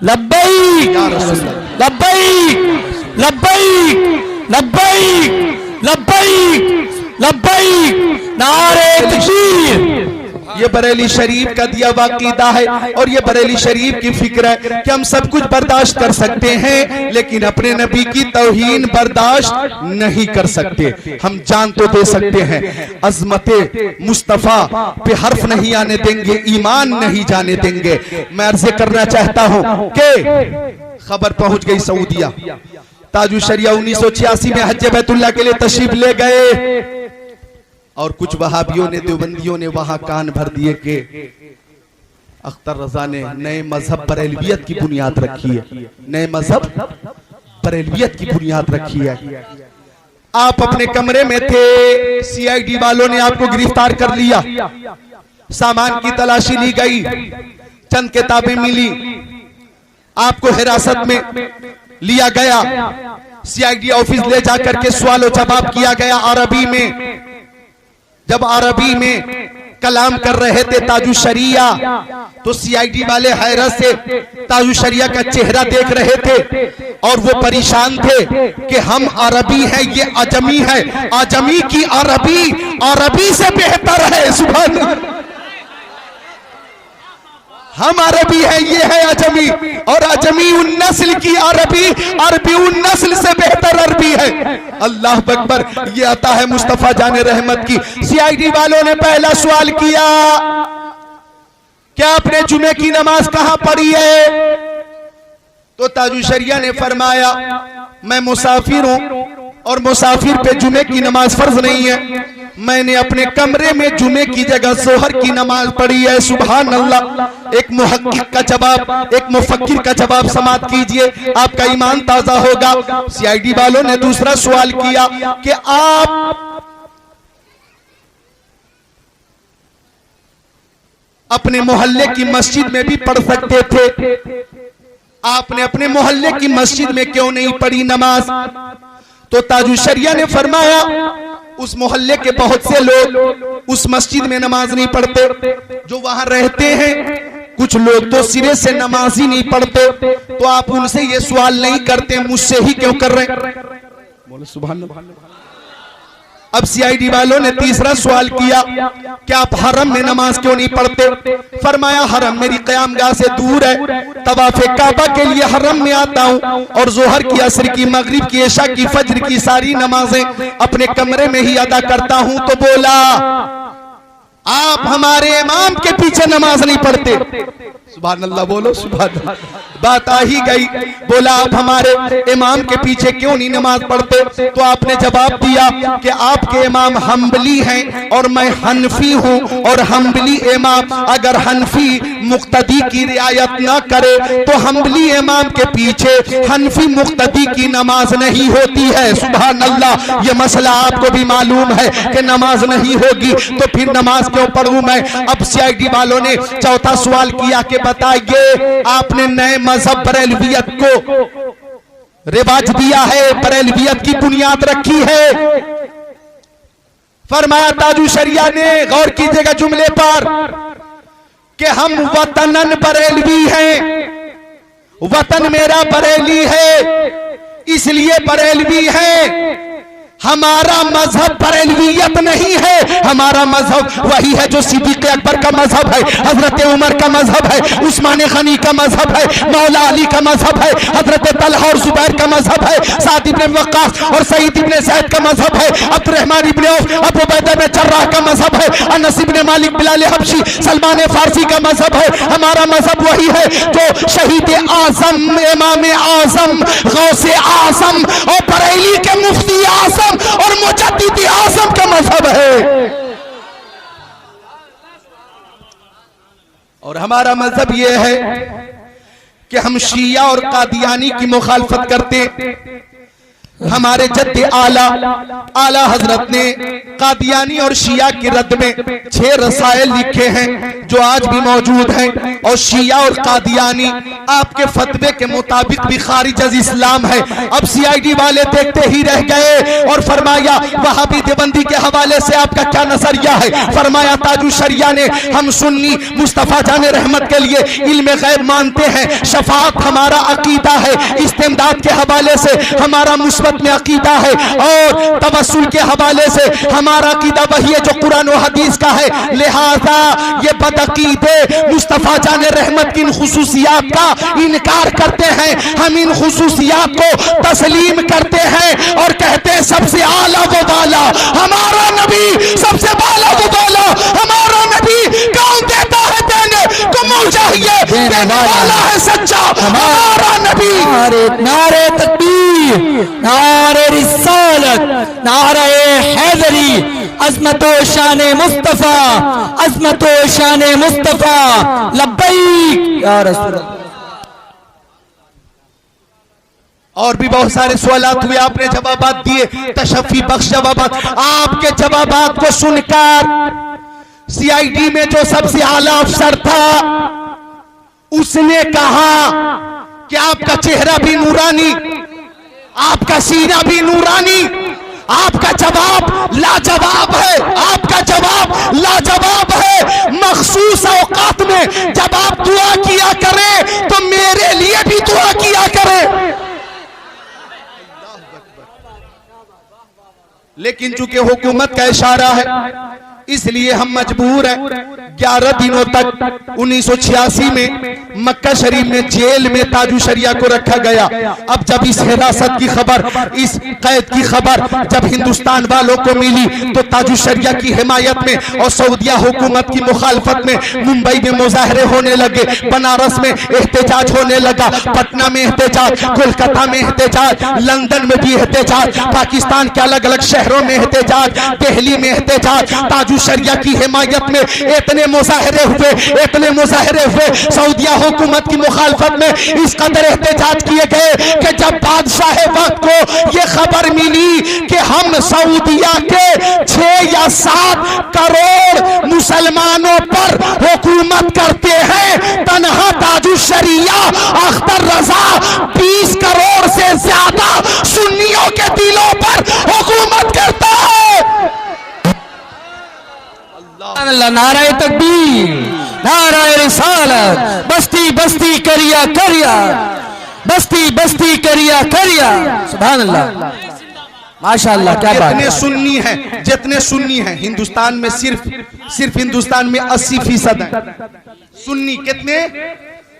लब्बैक या रसूल अल्लाह, लब्बैक लब्बैक लब्बैक लब्बैक लब्बैक, नारे तकबीर। ये बरेली शरीफ का दिया हुआ अकीदा है और ये बरेली शरीफ की फिक्र है कि हम सब कुछ बर्दाश्त कर सकते हैं लेकिन अपने नबी की तौहीन बर्दाश्त नहीं कर सकते। हम जान तो दे सकते हैं, अज़मत मुस्तफा पे हर्फ नहीं आने देंगे, ईमान नहीं जाने देंगे। मैं अर्ज़ करना चाहता हूं कि खबर पहुंच गई सऊदिया, ताजु शरिया 1986 में हज बैतुल्लाह के लिए तशरीफ ले गए और कुछ वहाबियों ने, देवबंदियों ने वहां कान भर दिए कि अख्तर रजा ने नए मजहब बरेलवियत की बुनियाद रखी है, नए मजहब बरेलवियत की बुनियाद रखी है। आप अपने कमरे में थे, सीआईडी वालों ने आपको गिरफ्तार कर लिया, सामान की तलाशी ली गई, चंद किताबें मिली, आपको हिरासत में लिया गया, सीआईडी ऑफिस ले जाकर के सवाल और जवाब किया गया अरबी में। जब अरबी में कलाम कर रहे थे ताजु शरिया तो सीआईडी वाले हैरत से ताजु शरिया का चेहरा देख रहे थे और वो परेशान थे कि हम अरबी हैं, ये अजमी है, अजमी की अरबी अरबी से बेहतर है। सुभान, हम अरबी है, ये है अजमी, और अजमी उन नस्ल की अरबी, अरबी उन नस्ल से बेहतर अरबी है। अल्लाह अकबर, ये आता है मुस्तफा जाने रहमत की। सीआईडी वालों ने पहला सवाल किया, क्या आपने जुमे की नमाज कहां पढ़ी है? तो ताजु शरिया ने फरमाया, मैं मुसाफिर हूं, और मुसाफिर पे जुमे की नमाज फर्ज नहीं है। मैंने अपने कमरे में जुमे की जगह जोहर की नमाज पढ़ी है। सुभान अल्लाह। एक मुहक्किक का जवाब, एक मुफक्किर का जवाब समाप्त कीजिए, आपका ईमान ताजा होगा। सीआईडी वालों ने दूसरा सवाल किया कि आप अपने मोहल्ले की मस्जिद में भी पढ़ सकते थे, आपने अपने मोहल्ले की मस्जिद में क्यों नहीं पढ़ी नमाज? तो ताजुशरिया ने फरमाया उस मोहल्ले के बहुत से लोग उस मस्जिद में नमाज नहीं पढ़ते जो वहां रहते हैं। कुछ लोग तो सिरे से नमाज ही नहीं पढ़ते, तो आप उनसे ये सवाल नहीं करते, मुझसे ही क्यों कर रहे हैं? बोले सुभान अल्लाह। अब सीआईडी वालों ने तीसरा सवाल किया कि आप हरम में नमाज क्यों नहीं पढ़ते? फरमाया हरम मेरी क़यामगाह से दूर है, तवाफ़े काबा के लिए हरम में आता हूं और जोहर की, असर की, मगरिब की, इशा की, फज्र की सारी नमाजें अपने कमरे में ही अदा करता हूं। तो बोला आप हमारे इमाम के पीछे नमाज नहीं पढ़ते? सुभान अल्लाह बोलो सुभान अल्लाह। बात आ ही गई। बोला आप हमारे इमाम के पीछे क्यों नहीं नमाज पढ़ते? तो आपने जवाब दिया कि आपके इमाम हम्बली हैं और मैं हनफी हूं, और हम्बली इमाम अगर हनफी मुक्तदी की रियायत ना करे तो हम्बली इमाम के पीछे हनफी मुक्तदी की नमाज नहीं होती है। सुभान अल्लाह। ये मसला आपको भी मालूम है कि नमाज नहीं होगी, तो फिर नमाज क्यों पढ़ूं मैं? अब सीआईडी वालों ने चौथा सवाल किया कि बताइए आपने नए मजहब बरेलवियत को रिवाज दिया है, बरेलवियत की बुनियाद रखी है। फरमाया ताजुशरिया ने, गौर कीजिएगा जुमले पर, कि हम वतनन बरेलवी हैं, वतन मेरा बरेली है इसलिए बरेलवी है। हमारा मजहब बरेलवियत नहीं है, हमारा मजहब वही है जो सिद्दीक़ अकबर का मजहब है, हजरत उमर का मजहब है, उस्मान गनी का मजहब है, मौला अली का मजहब है, हजरत तलहा और जुबैर का मजहब है, साद इब्न वक्कास और सईद इब्न ज़ैद का मजहब है, Abdurrahman ibn Auf, Abu Ubaida ibn Jarrah का मजहब है, अनस इब्न मालिक, बिलाल हबशी, सलमान फारसी का मजहब है। हमारा मजहब वही है जो शहीद आजम, इमाम आजम, गौसे आजम और बरेली के मुफ्ती आजम और मुजद्दिद आज़म का मजहब है। और हमारा मजहब यह है कि हम शिया और कादियानी की मुखालफत करते। हमारे जद्दे आला हजरत ने कादियानी और शिया के रद्द में 6 रसायल लिखे हैं जो आज भी मौजूद हैं। और शिया और कादियानी आपके फतवे के मुताबिक भी खारिज अज इस्लाम है। अब सीआईडी वाले देखते ही रह गए और फरमाया वहाबी देवबंदी के हवाले से आपका क्या नजरिया है? फरमाया ताजुशरिया ने, हम सुन्नी मुस्तफा जाने रहमत के लिए इल्म गैब मानते हैं, शफाअत हमारा अकीदा है, इस्तिमदाद के हवाले से हमारा मुस्बत में अकीदा है, और तवस्सुल के हवाले से हमारा अकीदा वही है जो कुरान और हदीस का है। लिहाजा ये बदअकीदे मुस्तफा जाने रहमत की इन खुसूसियात का इनकार करते हैं। हम इन खुसूसियात को तस्लीम करते हैं और कहते हैं सबसे आला वो वाला हमारा नबी, सबसे वाला वो वाला हमारा नबी। कौन देता है देने को मुंह चाहिए, देने वाला है सच्चा हमारा नबी। नारे तकबीर, नारे रिसालत, नारे हैदरी, अज़मतो शाने मुस्तफा, अज़मतो शाने मुस्तफा, लब्बैक या रसूल अल्लाह। और भी बहुत सारे सवालात हुए, आपने जवाबात दिए, तशफ़ी बख्श जवाबात। आपके जवाबात को सुनकर सीआईडी में जो सबसे आला अफसर था उसने कहा कि आपका चेहरा भी नूरानी, आपका सीना भी नूरानी, आपका जवाब लाजवाब है, आपका जवाब लाजवाब है। मखसूस औकात में जब आप दुआ किया करें तो मेरे लिए भी दुआ किया करें। लेकिन चूंकि हुकूमत का इशारा है इसलिए हम मजबूर हैं। 11 दिनों तक 1986 में मक्का शरीफ में जेल में ताजु शरिया को रखा गया। अब जब इस हिरासत की खबर, इस कैद की खबर जब हिंदुस्तान वालों को मिली तो ताजु शरिया की हिमायत में और सऊदिया हुकूमत की मुखालफत में मुंबई में मुजाहरे होने लगे, बनारस में एहतजाज होने लगा, पटना में एहतजाज, कोलकाता में एहतजाज, लंदन में भी एहतजाज, पाकिस्तान के अलग अलग शहरों में एहतजाज, दिल्ली में एहतजाज। ताजु शरिया की हिमायत में इतने मुजाहरे हुए, इतने मुजाहरे हुए, सऊदिया हुकूमत की मुखालफत में इस कदर एहतजाज किए गए कि जब बादशाह वक्त को यह खबर मिली कि हम सऊदिया के 6 या 7 करोड़ मुसलमानों पर हुकूमत करते हैं, तन्हा ताजु शरिया अख्तर रजा 20 करोड़ से ज्यादा सुन्नियों के दिलों पर हुकूमत करता है। नाराए तकबीर, नाराए रिसालत, बस्ती बस्ती करिया करिया, बस्ती बस्ती करिया करिया। सुभान अल्लाह, माशाअल्लाह, क्या बात है। जितने सुन्नी हैं हिंदुस्तान में, सिर्फ हिंदुस्तान में 80% है सुन्नी। कितने?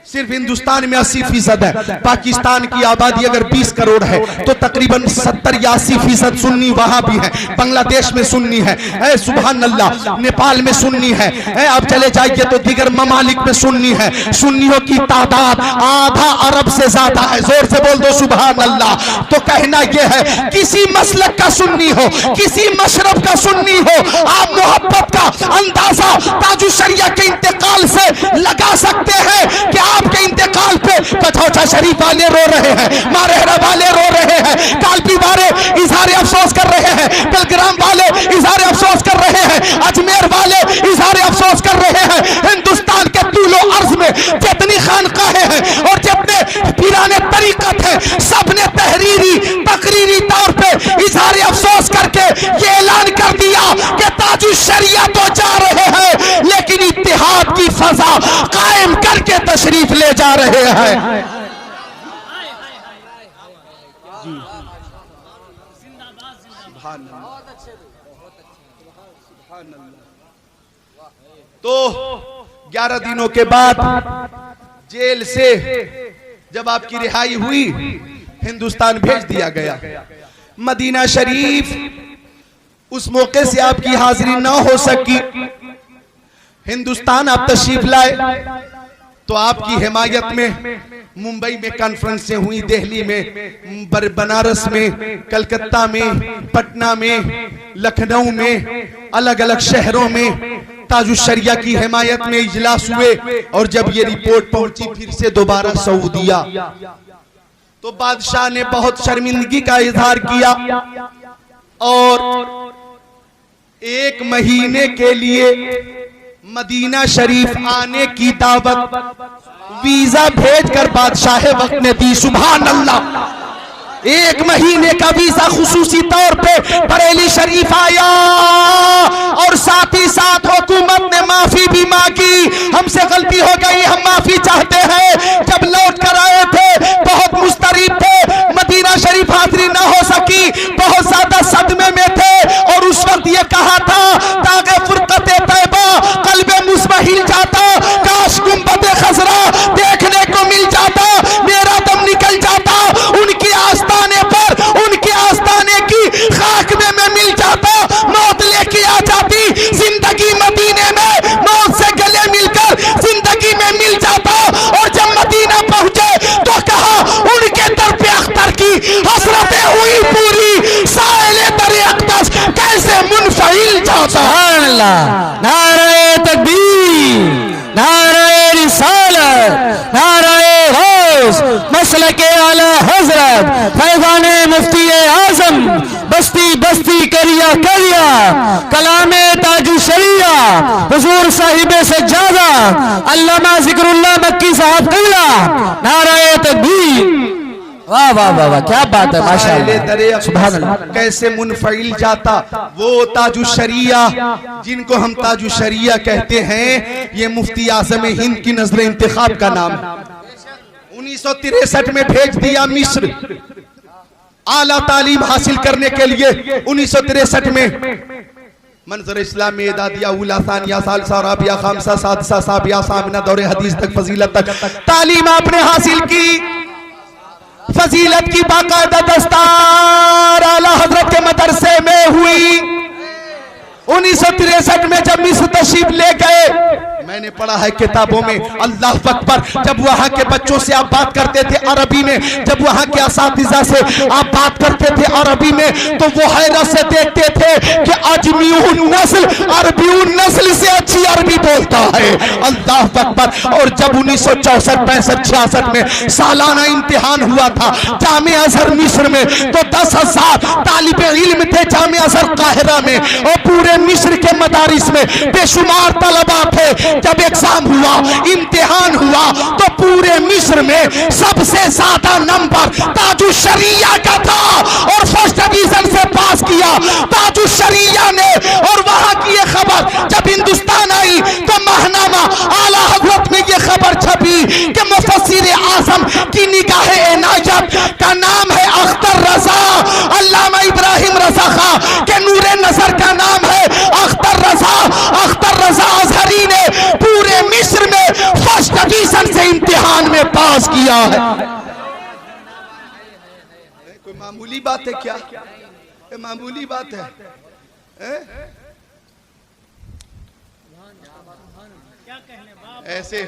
सिर्फ हिंदुस्तान में 80% है। पाकिस्तान की आबादी अगर 20 करोड़ है तो तकरीबन 70 या 80% सुन्नी वहां भी है। बांग्लादेश में सुन्नी है, सुभान अल्लाह, नेपाल में सुन्नी है, अब चले जाइए तो दीगर ममालिक में सुन्नी है। सुन्नियों की तादाद आधा अरब से ज्यादा है। जोर से बोल दो सुभान अल्लाह। तो कहना यह है, किसी मसलक का सुन्नी हो, किसी मशरब का सुन्नी हो, आप मोहब्बत का अंदाजा ताजु शरिया के इंतकाल से लगा सकते हैं कि आपके इंतकाल पे कचौचा शरीफ वाले रो रहे हैं, मारेहरा वाले रो रहे हैं, कालपी वाले इजहार अफसोस कर रहे हैं, बेलग्राम वाले इजहार अफसोस कर रहे हैं, अजमेर वाले इजहार अफसोस कर रहे हैं। हिंदुस्तान के तूलो अर्ज में जितनी खानकाहें हैं और जितने पीराने तरीकत हैं, सबने तकरीरी तौर पे इजहार अफसोस करके ये ऐलान कर दिया कि ताजु शरिया तो जा रहे हैं लेकिन इत्तेहाद की फजा कायम करके तशरीफ ले जा रहे हैं। तो 11 दिनों के बाद जेल से जब आपकी रिहाई हुई, हिंदुस्तान भेज दिया गया। मदीना शरीफ उस मौके से आपकी हाजिरी ना हो सकी। हिंदुस्तान आप तशरीफ लाए तो आपकी हिमायत में मुंबई में कॉन्फ्रेंसें हुई, दिल्ली में, बनारस में, कलकत्ता में, पटना में, लखनऊ में, अलग अलग शहरों में ताजु शरिया की हिमायत में इजलास हुए। और जब ये रिपोर्ट पहुंची फिर से दोबारा सऊदिया, तो बादशाह ने बहुत शर्मिंदगी का इजहार किया और 1 महीने के लिए मदीना शरीफ आने की दावत वीजा भेजकर बादशाह वक्त ने दी। सुभान अल्लाह, 1 महीने का वीजा खुसूसी तौर पे बरेली शरीफ आया और साथ ही साथ हुकूमत ने माफी भी मांगी। हमसे गलती हो गई, हम माफी चाहते हैं। जब लौट कर आए थे बहुत मुस्तरीब थे, मदीना शरीफ हाजिरी ना हो सकी, बहुत ज्यादा सदमे में थे और उस वक्त ये कहा था तागे फुरकत तैबा कल्बे मुस्महिल जाता, काश गुंबद खजरा देखने को मिल जाता, मेरा दम निकल जाता, उनके आस्ताने पर, उनके आस्ताने की खाक में मैं मिल जाता, मौत लेके आ जाती, जिंदगी मदीने में मौत से गले मिलकर जिंदगी में मिल जाता। और जब मदीना पहुंचे तो कहा उनके दर पे अख्तर की हसरतें हुई पूरी, साइले दरे अक़दस कैसे मुनफिल जाता। सुभान अल्लाह, नाराए तकबीर, नाराए रिसालत, नाराए गौस, मसलके आला हजरत फैज़ाने मुफ्ती आज़म, बस्ती बस्ती करिया करिया, कलामे ताजु शरिया, हुजूर साहिबे सज्जादा अल्लामा ज़िक्रुल्लाह मक्की साहब क़िबला, नाराए तकबीर। वाह वाह वाह वाह, क्या बात है, माशाअल्लाह, सुभान अल्लाह। कैसे मुनफिल जाता वो ताजु शरिया, जिनको हम ताजु शरिया कहते हैं, ये मुफ्ती आज़म हिंद की नजर इंतखाब का नाम है। 1963 में भेज दिया मिस्र आला तालीम हासिल करने के लिए। 1963 में मंजर इस्लाम में दादिया उला सानिया सालसा राबिया खामसा सादसा साबिया सामिना दौरे हदीस तक फजीलत तक तालीम आपने हासिल की। फजीलत की बाकायदा दस्तार आला हजरत के मदरसे में हुई। 1963 में जब मिस्र तशरीफ ले गए, मैंने पढ़ा है किताबों में, अल्लाह अकबर, जब वहां के बच्चों से आप बात करते थे अरबी में, जब वहां के असातिज़ा से आप बात करते थे अरबी में, तो वो हैरत से देखते थे कि अजमीउन नस्ल अरबीउन नस्ल से अच्छी अरबी बोलता है। अल्लाह अकबर। और जब 1964, 65, 66 में सालाना इम्तिहान हुआ था जामिया अज़हर मिस्र में, तो 10,000 तालिबे इल्म थे जामिया अज़हर काहिरा में, और पूरे मिस्र के मदारिस में बेशुमार तलबा थे। जब एग्जाम हुआ, इम्तिहान हुआ, तो पूरे मिस्र में सबसे ज्यादा नंबर ताजुश शरिया का था और फर्स्ट डिवीजन से पास किया ताजुश शरिया ने। और वहां की ये खबर जब हिंदुस्तान आई तो महनामा आला हजरत में ये खबर छपी कि मुफस्सिर आज़म की निगाह इनायत का नाम है अख्तर रजा, अल्लामा इब्राहिम रजा खां के नूरे नजर का नाम है अख्तर रजा। अख्तर रजा अज़हरी ने पूरे मिस्र में फर्स्ट डिवीजन से इम्तिहान में पास किया है। कोई मामूली बात है क्या? मामूली बात है? ऐसे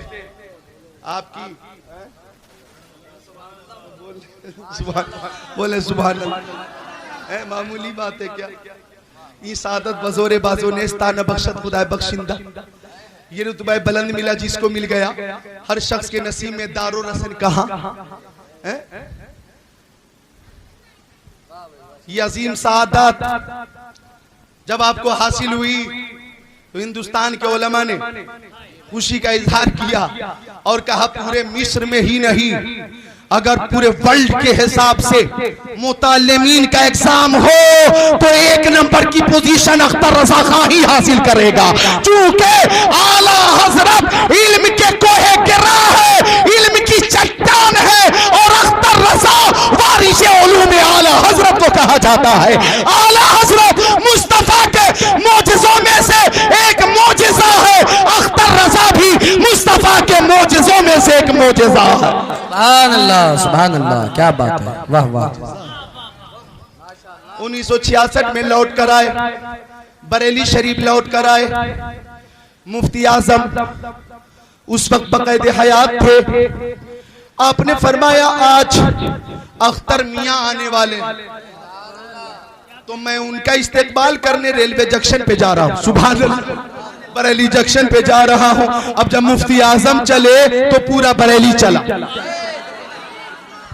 आपकी बोले सुभान अल्लाह, मामूली बात है क्या? ये सादत बजोरे बाजो नेस्तान बख्शत खुदा बख्शिंदा, ये रुतबा बुलंद मिला जिसको मिल गया। हर शख्स के नसीब में दारो रसन कहां है? ये अजीम सादत जब आपको हासिल हुई तो हिंदुस्तान के उलमा ने खुशी का इजहार किया और कहा पूरे मिस्र में ही नहीं, अगर पूरे वर्ल्ड के हिसाब से मुतालिमीन का एग्जाम हो तो 1 नंबर की पोजीशन अख्तर रजा खां ही हासिल करेगा, क्योंकि आला हजरत इल्म के कोहे गिरा है, इल्म की चट्टान है, और अख्तर रजा वारिस उलूम आला हजरत को कहा जाता है। आला हजरत मुस्तफा के मोजिज़ों में से एक मोजिज़ा है, अख्तर रजा भी मुस्तफा के मोजिज़ों में से एक मोजिज़ा है। सुभान अल्लाह, सुभान अल्लाह, क्या बात है, वाह वाह। 1966 में लौट कर आए, बरेली शरीफ लौट कर आए। मुफ्ती आजम उस वक्त बक़ैद हयात थे। आपने फरमाया आज अख्तर मियां आने वाले, तो मैं उनका इस्तेकबाल करने रेलवे जंक्शन पे जा रहा हूं। सुभान अल्लाह, बरेली जंक्शन पे जा रहा हूं। अब जब मुफ्ती आजम चले तो पूरा बरेली चला,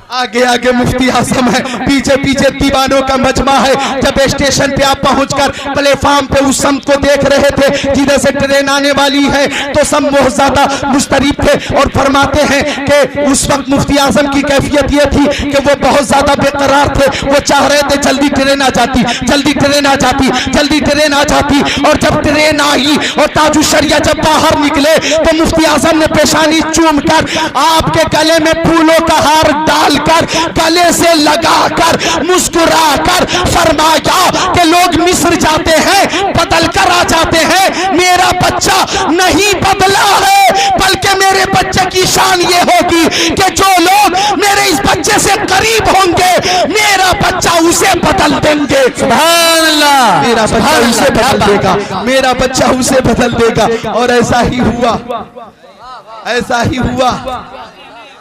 आगे आगे मुफ्ती आजम है, पीछे पीछे दीवानों का मजमा है। जब स्टेशन पे आप पहुंचकर प्लेटफार्म पे उस समत को देख रहे थे जिधर से ट्रेन आने वाली है, तो सब बहुत ज्यादा मुस्तरीब थे और फरमाते हैं कि उस वक्त मुफ्ती आजम की कैफियत ये थी कि वो बहुत ज्यादा बेकरार थे। वो चाह रहे थे जल्दी ट्रेन आ जाती, जल्दी ट्रेन आ जाती, जल्दी ट्रेन आ जाती। और जब ट्रेन आई और ताजुश शरिया जब बाहर निकले तो मुफ्ती आजम ने पेशानी चूम कर आपके गले में फूलों का हार डाल कर गले से लगाकर मुस्कुराकर फरमाया कि लोग मिस्र जाते हैं बदल कर आ जाते हैं, मेरा बच्चा नहीं बदला है, बल्कि मेरे बच्चे की शान ये होगी कि जो लोग मेरे इस बच्चे से करीब होंगे मेरा बच्चा उसे बदल देंगे। सुभान अल्लाह, मेरा बच्चा उसे बदल देगा, मेरा बच्चा उसे बदल देगा। और ऐसा ही हुआ, ऐसा ही हुआ,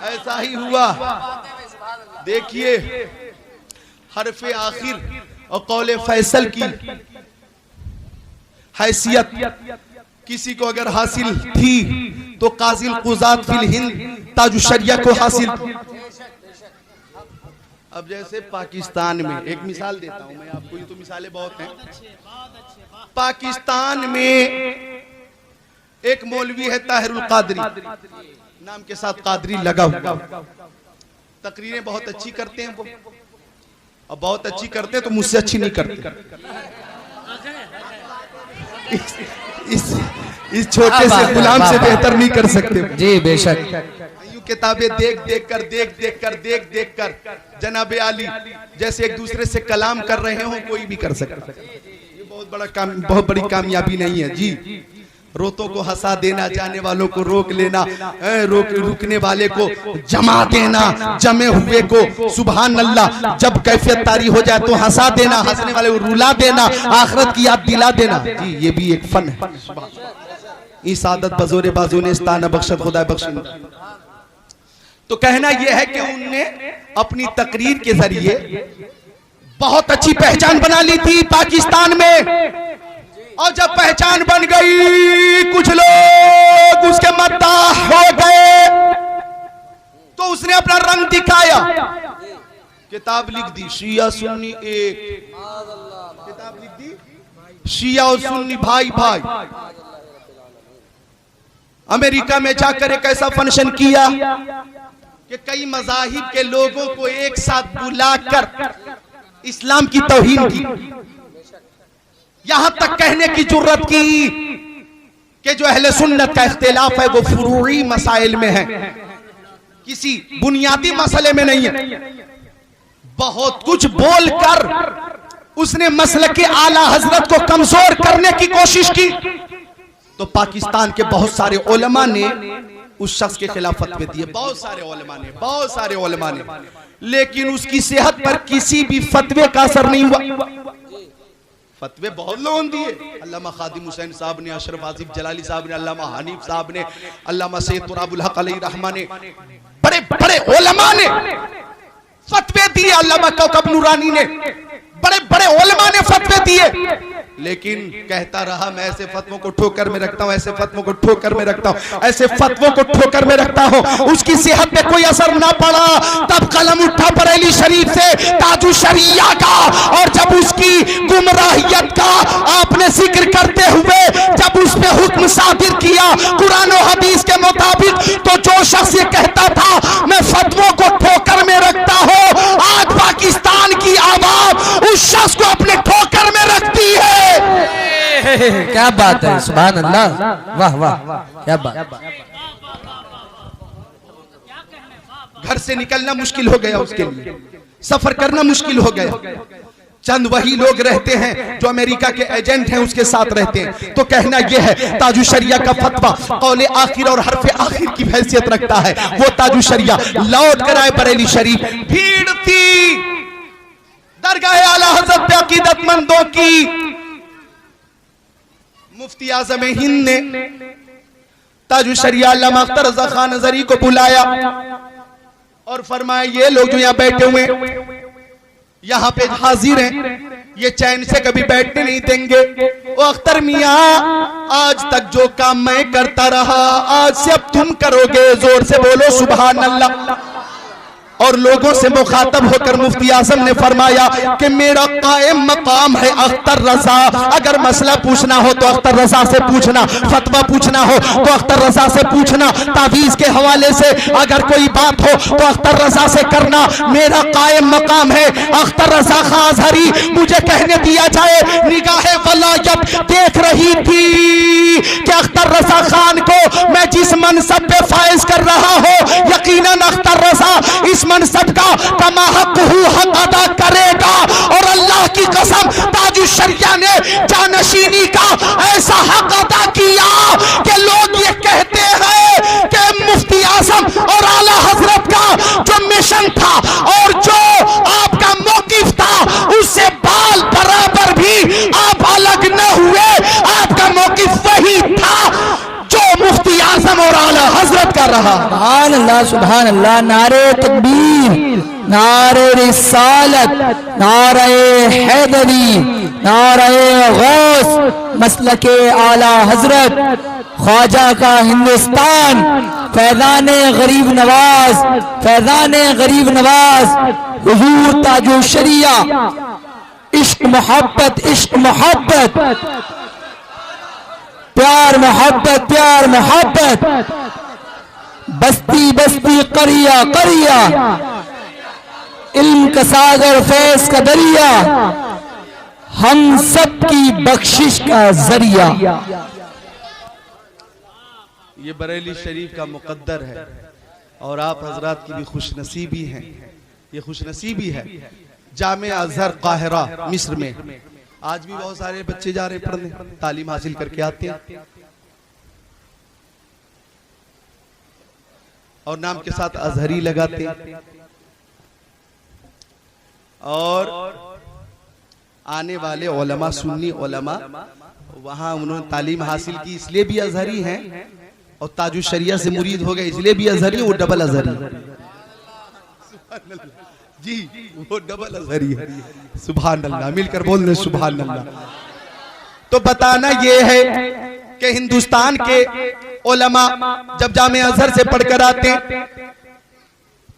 ऐसा ही हुआ। देखिए हरफे आखिर और कौले फैसल की हैसियत किसी को अगर हासिल थी तो काजिल कुजात फिल हिंद ताजुश शरिया को हासिल। अब जैसे पाकिस्तान में एक मिसाल देता हूं मैं आपको, ये तो मिसालें बहुत हैं। पाकिस्तान में एक मौलवी है ताहिरुल कादरी नाम के साथ कादरी लगा हुआ, तकरीरें बहुत अच्छी करते हैं वो, और बहुत अच्छी करते हैं तो मुझसे अच्छी नहीं करते। इस छोटे से गुलाम से बेहतर नहीं कर सकते जी बेशक। यूं किताबें देख देख कर जनाबे आली जैसे एक दूसरे से कलाम कर रहे हो कोई भी कर सकता है। ये बहुत बहुत बड़ी कामयाबी नहीं है जी। रोतों को हंसा देना, जाने वालों को रोक लेना, रुकने वाले को जमा देना, जमे हुए को सुभान अल्लाह, जब कैफियत तारी हो जाए तो हंसा देना, हंसने वाले को रुला देना, आखिरत की याद दिला देना जी, ये भी एक फन है। इस आदत बजोरे बाजू ने इस्ताना बख्शत खुदा बख्शिन। तो कहना यह है कि उनने अपनी तकरीर के जरिए बहुत अच्छी पहचान बना ली थी पाकिस्तान में, और जब पहचान बन गई कुछ लोग उसके मद्दाह हो गए तो उसने अपना रंग दिखाया, किताब लिख दी शिया सुन्नी एक, किताब लिख दी शिया और सुन्नी भाई भाई। अमेरिका में जाकर एक ऐसा फंक्शन किया कि कई मज़ाहिब के लोगों को एक साथ बुलाकर इस्लाम की तौहीन की, यहां तक कहने की जुर्रत की कि जो अहले सुन्नत का इख्तिलाफ है वो फुरूई मसाइल में है, किसी बुनियादी मसले में नहीं है। बहुत कुछ बोलकर उसने मसलक आला हजरत को कमजोर करने की कोशिश की, तो पाकिस्तान के बहुत सारे उलमा ने उस शख्स के खिलाफ फतवे दिए, बहुत सारे उलमा ने, लेकिन उसकी सेहत पर किसी भी फतवे का असर नहीं हुआ। फतवे बहुत लोगों ने दिए, अल्लामा खादिम हुसैन साहब ने, अशरफ आसिफ जलाली साहब ने, अल्लामा हनीफ साहब ने, अल्लामा सैयद तुराबुल हक अलैहि रहमा ने, बड़े बड़े उलमा ने फतवे दिए, अल्लामा कौकब नूरानी ने, बड़े बड़े उलमा ने फतवे दिए, लेकिन कहता रहा मैं ऐसे फतवों को ठोकर में रखता हूं, ऐसे फतवों को ठोकर में रखता हूं, ऐसे फतवों को ठोकर में रखता हूं, उसकी सेहत पे कोई असर ना पड़ा। तब कलम उठा बरेली शरीफ से ताजु शरिया का, और जब उसकी गुमराहियत का आपने जिक्र करते हुए जब उस पे हुक्म सादिर किया कुरान और हदीस के मुताबिक, तो जो शख्स ये कहता था मैं फतवों को ठोकर में रखता हूं, आज पाकिस्तान की आवाम उस शख्स को अपने ठोकर में रखती है। क्या बात है, सुभान अल्लाह, वाह वाह, क्या बात। घर से निकलना मुश्किल हो गया उसके लिए, सफर करना मुश्किल हो गया, चंद वही लोग रहते हैं जो अमेरिका के एजेंट हैं उसके साथ रहते हैं। तो कहना यह है ताजु शरिया का फतवा कौले आखिर और हरफे आखिर की हैसियत रखता है, वो ताजु शरिया लौट कर आए बरेली शरीफ। भीड़ थी दरगाह आला हज़रत पे अकीदतमंदों की। मुफ्ती आज़म हिंद ने ताजु शरिया अल्लामा अख्तर रज़ा खान नज़री को बुलाया और फरमाया ये लोग जो यहाँ बैठे हुए यहाँ पे हाजिर हैं, ये चैन से कभी बैठने नहीं देंगे। ओ अख्तर मियाँ, आज तक जो काम मैं करता रहा आज से अब तुम करोगे, जोर से बोलो सुभान अल्लाह। और लोगों से मुखातब होकर मुफ्ती आजम ने फरमाया कि मेरा कायम मकाम है अख्तर रजा, अगर मसला पूछना हो तो अख्तर रजा से पूछना, फतवा पूछना हो तो अख्तर रजा से पूछना, तावीज के हवाले से अगर कोई बात हो तो अख्तर रजा से करना, मेरा कायम मकाम है अख्तर रजा खां अज़हरी। मुझे कहने दिया जाए, निगाहे वलायत देख रही थी कि अख्तर रजा खान को मैं जिस मनसब पे फाइज कर रहा हूं, यकीनन अख्तर रजा इस मनसब का कमा हक हक अदा करेगा। और अल्लाह की कसम ताजु शरिया ने जानशीनी का ऐसा हक अदा किया कि लोग ये कहते हैं कि मुफ्ती आजम और आला हजरत का जो मिशन था और जो आपका मौकिफ था उससे बाल बराबर भी आप अलग न हुए, आपका मौकिफ वही था जो मुफ्ती आजम और आला हजरत का रहा। सुभान अल्लाह, सुभान अल्लाह। नारे तकबीर, नारे रिसालत, नारे हैदरी, नारे गौस, मसलके आला हजरत, ख्वाजा का हिंदुस्तान, फैज़ाने गरीब नवाज, फैज़ाने गरीब नवाज, हुजूर ताजु शरिया। इश्क मोहब्बत, इश्क मोहब्बत, प्यार मोहब्बत, प्यार मोहब्बत, बस्ती बस्ती करिया करिया, इल्म का सागर फैज का दरिया, हम सब की बख्शिश का जरिया। ये बरेली शरीफ का मुकद्दर है और आप हजरात की भी खुशनसीबी हैं। ये खुशनसीबी है जामे अजहर काहिरा मिस्र में आज भी बहुत सारे बच्चे जा रहे पढ़ने, तालीम हासिल करके आते हैं और नाम के साथ अजहरी लगाते हैं। और आने वाले उलमा, सुन्नी उलमा, वहां उन्होंने तालीम हासिल की इसलिए भी अजहरी हैं, और ताजु शरिया से मुरीद हो गए इसलिए भी अजहरी, वो डबल अजहरी जी, वो डबल अजहरी है। सुभान अल्लाह, मिलकर बोल रहे सुभान अल्लाह। तो बताना ये है कि हिंदुस्तान के उलमा जब जामे अजहर से पढ़कर आते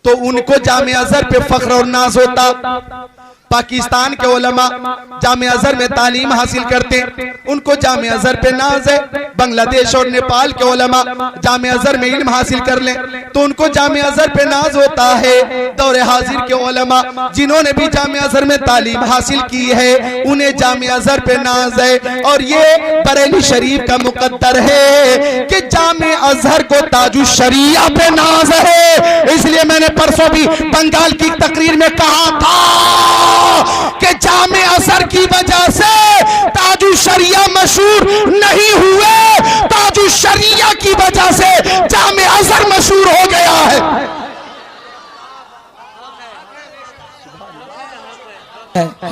तो उनको जामे अजहर पे फख्र और नाज होता। पाकिस्तान के उलमा जामे अजहर में तालीम हासिल करते, उनको जामे अजहर पे नाज है। बांग्लादेश और नेपाल के उलमा जामे अजहर में इल्म हासिल कर लें तो उनको जामे अजहर पे नाज होता है। दौरे हाजिर के उलमा जिन्होंने भी जामे अजहर में तालीम हासिल की है उन्हें जामे अजहर पे नाज है। और ये बरेली शरीफ का मुकद्दर है कि जामे अजहर को ताजु शरिया पे नाज है। इसलिए मैंने परसों भी बंगाल की तकरीर में कहा था कि जामे अजहर की वजह से ताजु शरिया मशहूर नहीं हुए, ताजु शरिया की वजह से जामे अजहर मशहूर हो गया है।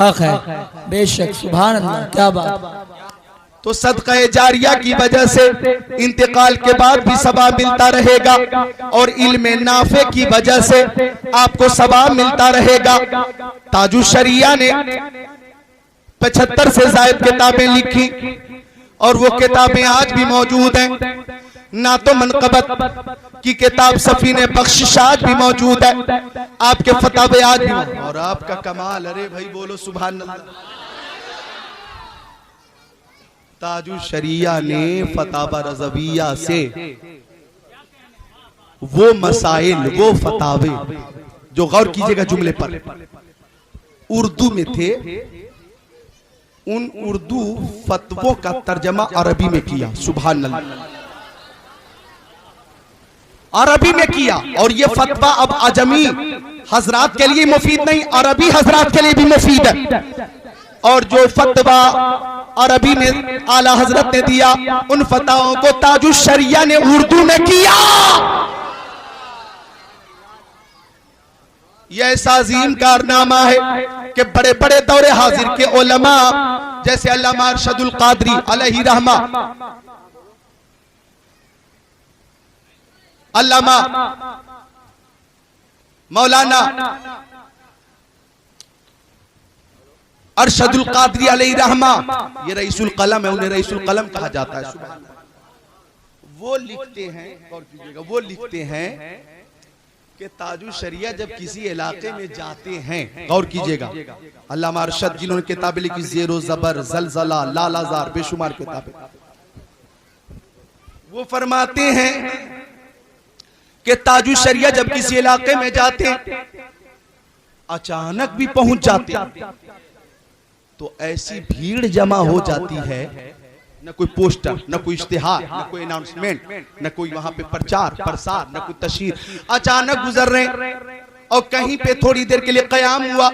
हक है, बेशक, सुभान अल्लाह, क्या बात। तो सदका जारिया की वजह से इंतकाल के बाद भी सवाब मिलता रहेगा और इल्म नाफे की वजह से आपको सवाब मिलता रहेगा। ताजु शरिया ने 75 से ज्यादा किताबें लिखी और वो किताबें आज भी मौजूद हैं। ना तो मनकबत की किताब सफीने बख्शिश आज भी मौजूद है, आपके फतावे आज भी, और आपका कमाल, अरे भाई बोलो सुभान अल्लाह। ताजु शरिया ने फतावा रज़विया से वो मसाइल, वो फतावे जो गौर कीजिएगा जुमले पर उर्दू में थे, उन उर्दू फतवों का तर्जमा अरबी में किया। सुभान अल्लाह, अरबी में किया। और ये फतवा अब अजमी हजरात के लिए मुफीद नहीं, अरबी हजरात के लिए भी मुफीद है। और जो फतवा अरबी में आला हजरत ने दिया, उन फतवाओं को ताजु शरिया ने उर्दू में किया। यह ऐसा अजीम कारनामा है कि बड़े बड़े दौरे हाजिर के उलमा जैसे अल्लामा अरशदुल कादरी अलैहि रहमा, अल्लामा मौलाना अरशदुल कादरी अलैहि रहमा, ये रईसुल कलम है, उन्हें रईसुल कलम कहा जाता है। वो लिखते हैं, गौर कीजिएगा, वो लिखते हैं कि ताजु शरिया जब किसी इलाके में जाते हैं, गौर कीजिएगा, अल्लामा अरशद जिन्होंने किताबें लिखी, ज़ेरो ज़बर, ज़लज़ला, लालाज़ार, बेशुमार किताबें, वो फरमाते हैं कि ताजु शरिया जब किसी इलाके में जाते अचानक भी पहुंच जाते तो ऐसी भीड़ जमा हो जाती है, न कोई पोस्टर, न कोई इश्तिहार, न कोई अनाउंसमेंट, न कोई वहां पे प्रचार प्रसार, न कोई तशहीर, अचानक गुजर रहे और कहीं पे थोड़ी देर के लिए कयाम हुआ,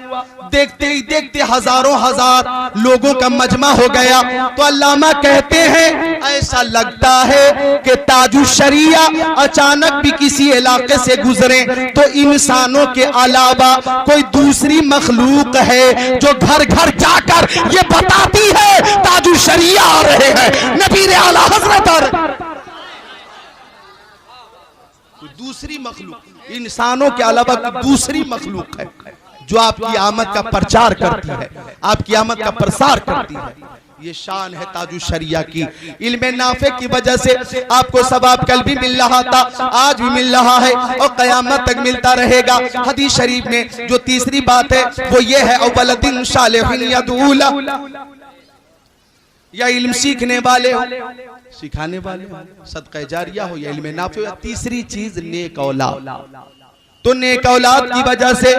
देखते ही देखते हजारों हजार लोगों का मजमा हो गया। तो अल्लामा कहते हैं ऐसा लगता है कि ताजु शरिया अचानक भी किसी इलाके से गुजरे तो इंसानों के अलावा कोई दूसरी मखलूक है जो घर घर जाकर ये बताती है ताजु शरिया आ रहे हैं, नबी ने आला हजरत आ रहे। दूसरी मखलूक, इंसानों के अलावा दूसरी मखलूक है जो आपकी आमद का प्रचार करती है, आपकी आमद का प्रसार करती है। ये शान है ताजु शरिया की। इल्म नाफे की वजह से आपको सवाब कल भी मिल रहा था, आज भी मिल रहा है और कयामत तक मिलता रहेगा। हदीस शरीफ में जो तीसरी बात है वो ये है, औवलदिन सालिहिन यदऊला, या इल्म सीखने वाले हो, सिखाने वाले हो, सदका जारिया हो या इल्म नाफे। तीसरी चीज नेक औलाद। तो नेक औलाद की वजह से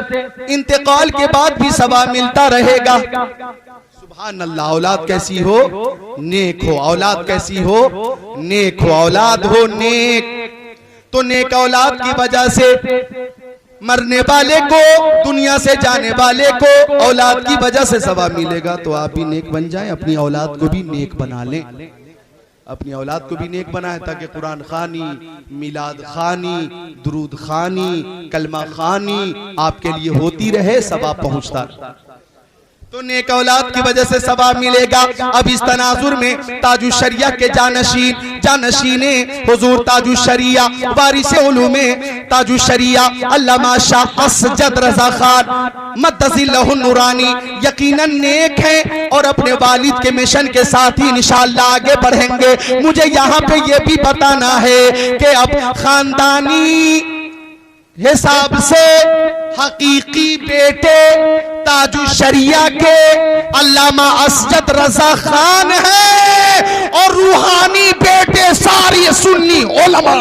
इंतकाल के बाद भी सवाब मिलता रहेगा। सुभान अल्लाह। औलाद कैसी हो? नेक हो। औलाद कैसी हो? नेक हो। औलाद हो नेक। तो नेक औलाद की वजह से मरने वाले को, दुनिया से जाने वाले को औलाद की वजह से सवाब मिलेगा। तो आप भी नेक बन जाएं, अपनी औलाद को भी नेक बना लें, अपनी औलाद को भी नेक बनाएं, ताकि कुरान खानी, मिलाद खानी, दुरूद खानी, कलमा खानी आपके लिए होती रहे, सवाब पहुंचता। तो नेक औलाद की वजह से सवाब मिलेगा। अब इस तनाजुर में ताजुश शरिया के जानशीने हुजूर ताजुश शरिया वारिसे उलूमे ताजुश शरिया अल्लामा शाह असजद रजा खान मद्दजिल्लहु नूरानी यकीनन नेक है और अपने वालिद के मिशन के साथ ही इंशाअल्लाह आगे बढ़ेंगे। मुझे यहाँ पे ये भी बताना है कि अब खानदानी हिसाब से हकीकी बेटे ताजुश शरिया के अल्लामा असजद रजा खान है और रूहानी बेटे सारे सुन्नी उलमा,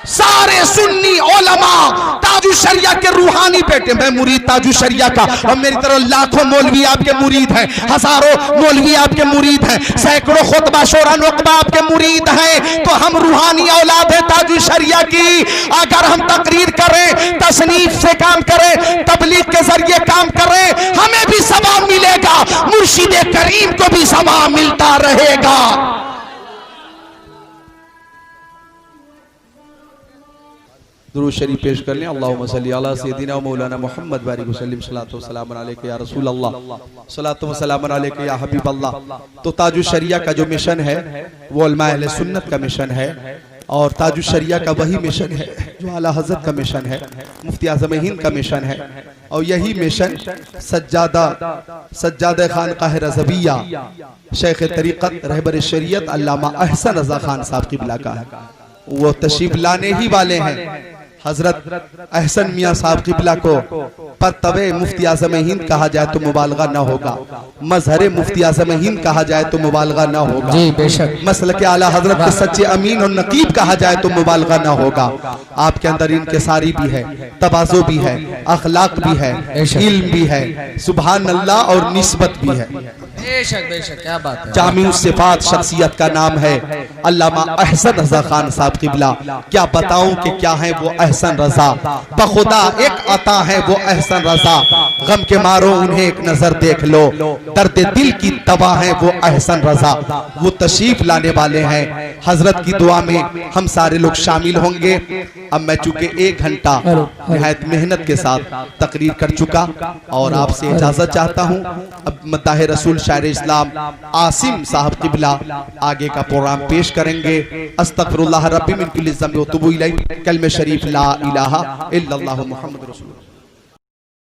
सारे सुन्नी उलमा ताजुश शरिया के रूहानी बेटे। मैं मुरीद ताजुश शरिया का, और मेरी तरह लाखों मौलवी आपके मुरीद हैं, हजारों मौलवी आपके मुरीद हैं, सैकड़ों खुतबा शोरा नुकबा आपके मुरीद हैं। तो हम रूहानी औलाद है ताजुश शरिया की। अगर हम तकरीर करें, तसनीफ से काम करें, तबलीग के जरिए काम करें, हमें भी सवाब मिलेगा, मुर्शिद करीम को भी सवाब मिलता रहेगा। दुरूद शरीफ पेश कर लें। अल्लाहुम्मा सल्ली अला सय्यदिना व मौलाना मुहम्मद बारिक वसल्लम सल्लल्लाहु अलैहि वसल्लम अलैका या रसूल अल्लाह सल्लल्लाहु अलैहि वसल्लम अलैका या हबीब अल्लाह। तो ताजुश शरिया का जो मिशन है वो उलमा अहले सुन्नत का मिशन है और ताजुश शरिया का वही मिशन है जो आला हज़रत का मिशन है, मुफ्ती आज़म हिंद का मिशन है। और यही मिशन सज्जादा खानकाह रज़विया शेख तरीक़त रहबर शरीयत अल्लामा अहसन रज़ा खान साहब क़िबला का है। वो तशरीफ लाने ही वाले हैं। हजरत अहसन मियाँ साहब क़िबला को पर तवे मुफ्ती आज़म हिंद कहा जाए तो मुबालगा न होगा, मजहरे मुफ्ती आज़म हिंद कहा जाए तो मुबालगा न होगा, जी बेशक, मसलक आला हजरत के सच्चे अमीन और नकीब कहा जाए तो मुबालगा न होगा। आपके अंदर इनकिसारी भी है, तवाज़ु भी है, अखलाक भी है, इल्म भी है, सुभान अल्लाह और निस्बत भी है। बेशक बेशक, क्या बात है। जामिउ सिफात शख्सियत का नाम है अल्लामा अहसन रजा खान साहब क़िबला। क्या बताऊं कि क्या है वो अहसन रजा, बखुदा एक अता है वो अहसन रजा। गम के मारो उन्हें एक नजर देख लो, दर्द दिल की दवा है वो अहसन रजा। वो तशरीफ लाने वाले हैं। हजरत की दुआ में हम सारे लोग शामिल होंगे। अब मैं चूंकि 1 घंटा निहायत मेहनत के साथ तकरीर कर चुका और आपसे इजाजत चाहता हूँ। अब मद्दाह रसूल शायर इस्लाम आसिम साहब क़िबला आगे का प्रोग्राम पेश करेंगे। अस्तगफिरुल्लाह रब्बी मिन कुल्ली ज़ंब व तुबू इलैह। कलमे शरीफ ला इलाहा इल्लल्लाहु मुहम्मद रसूलुल्लाह।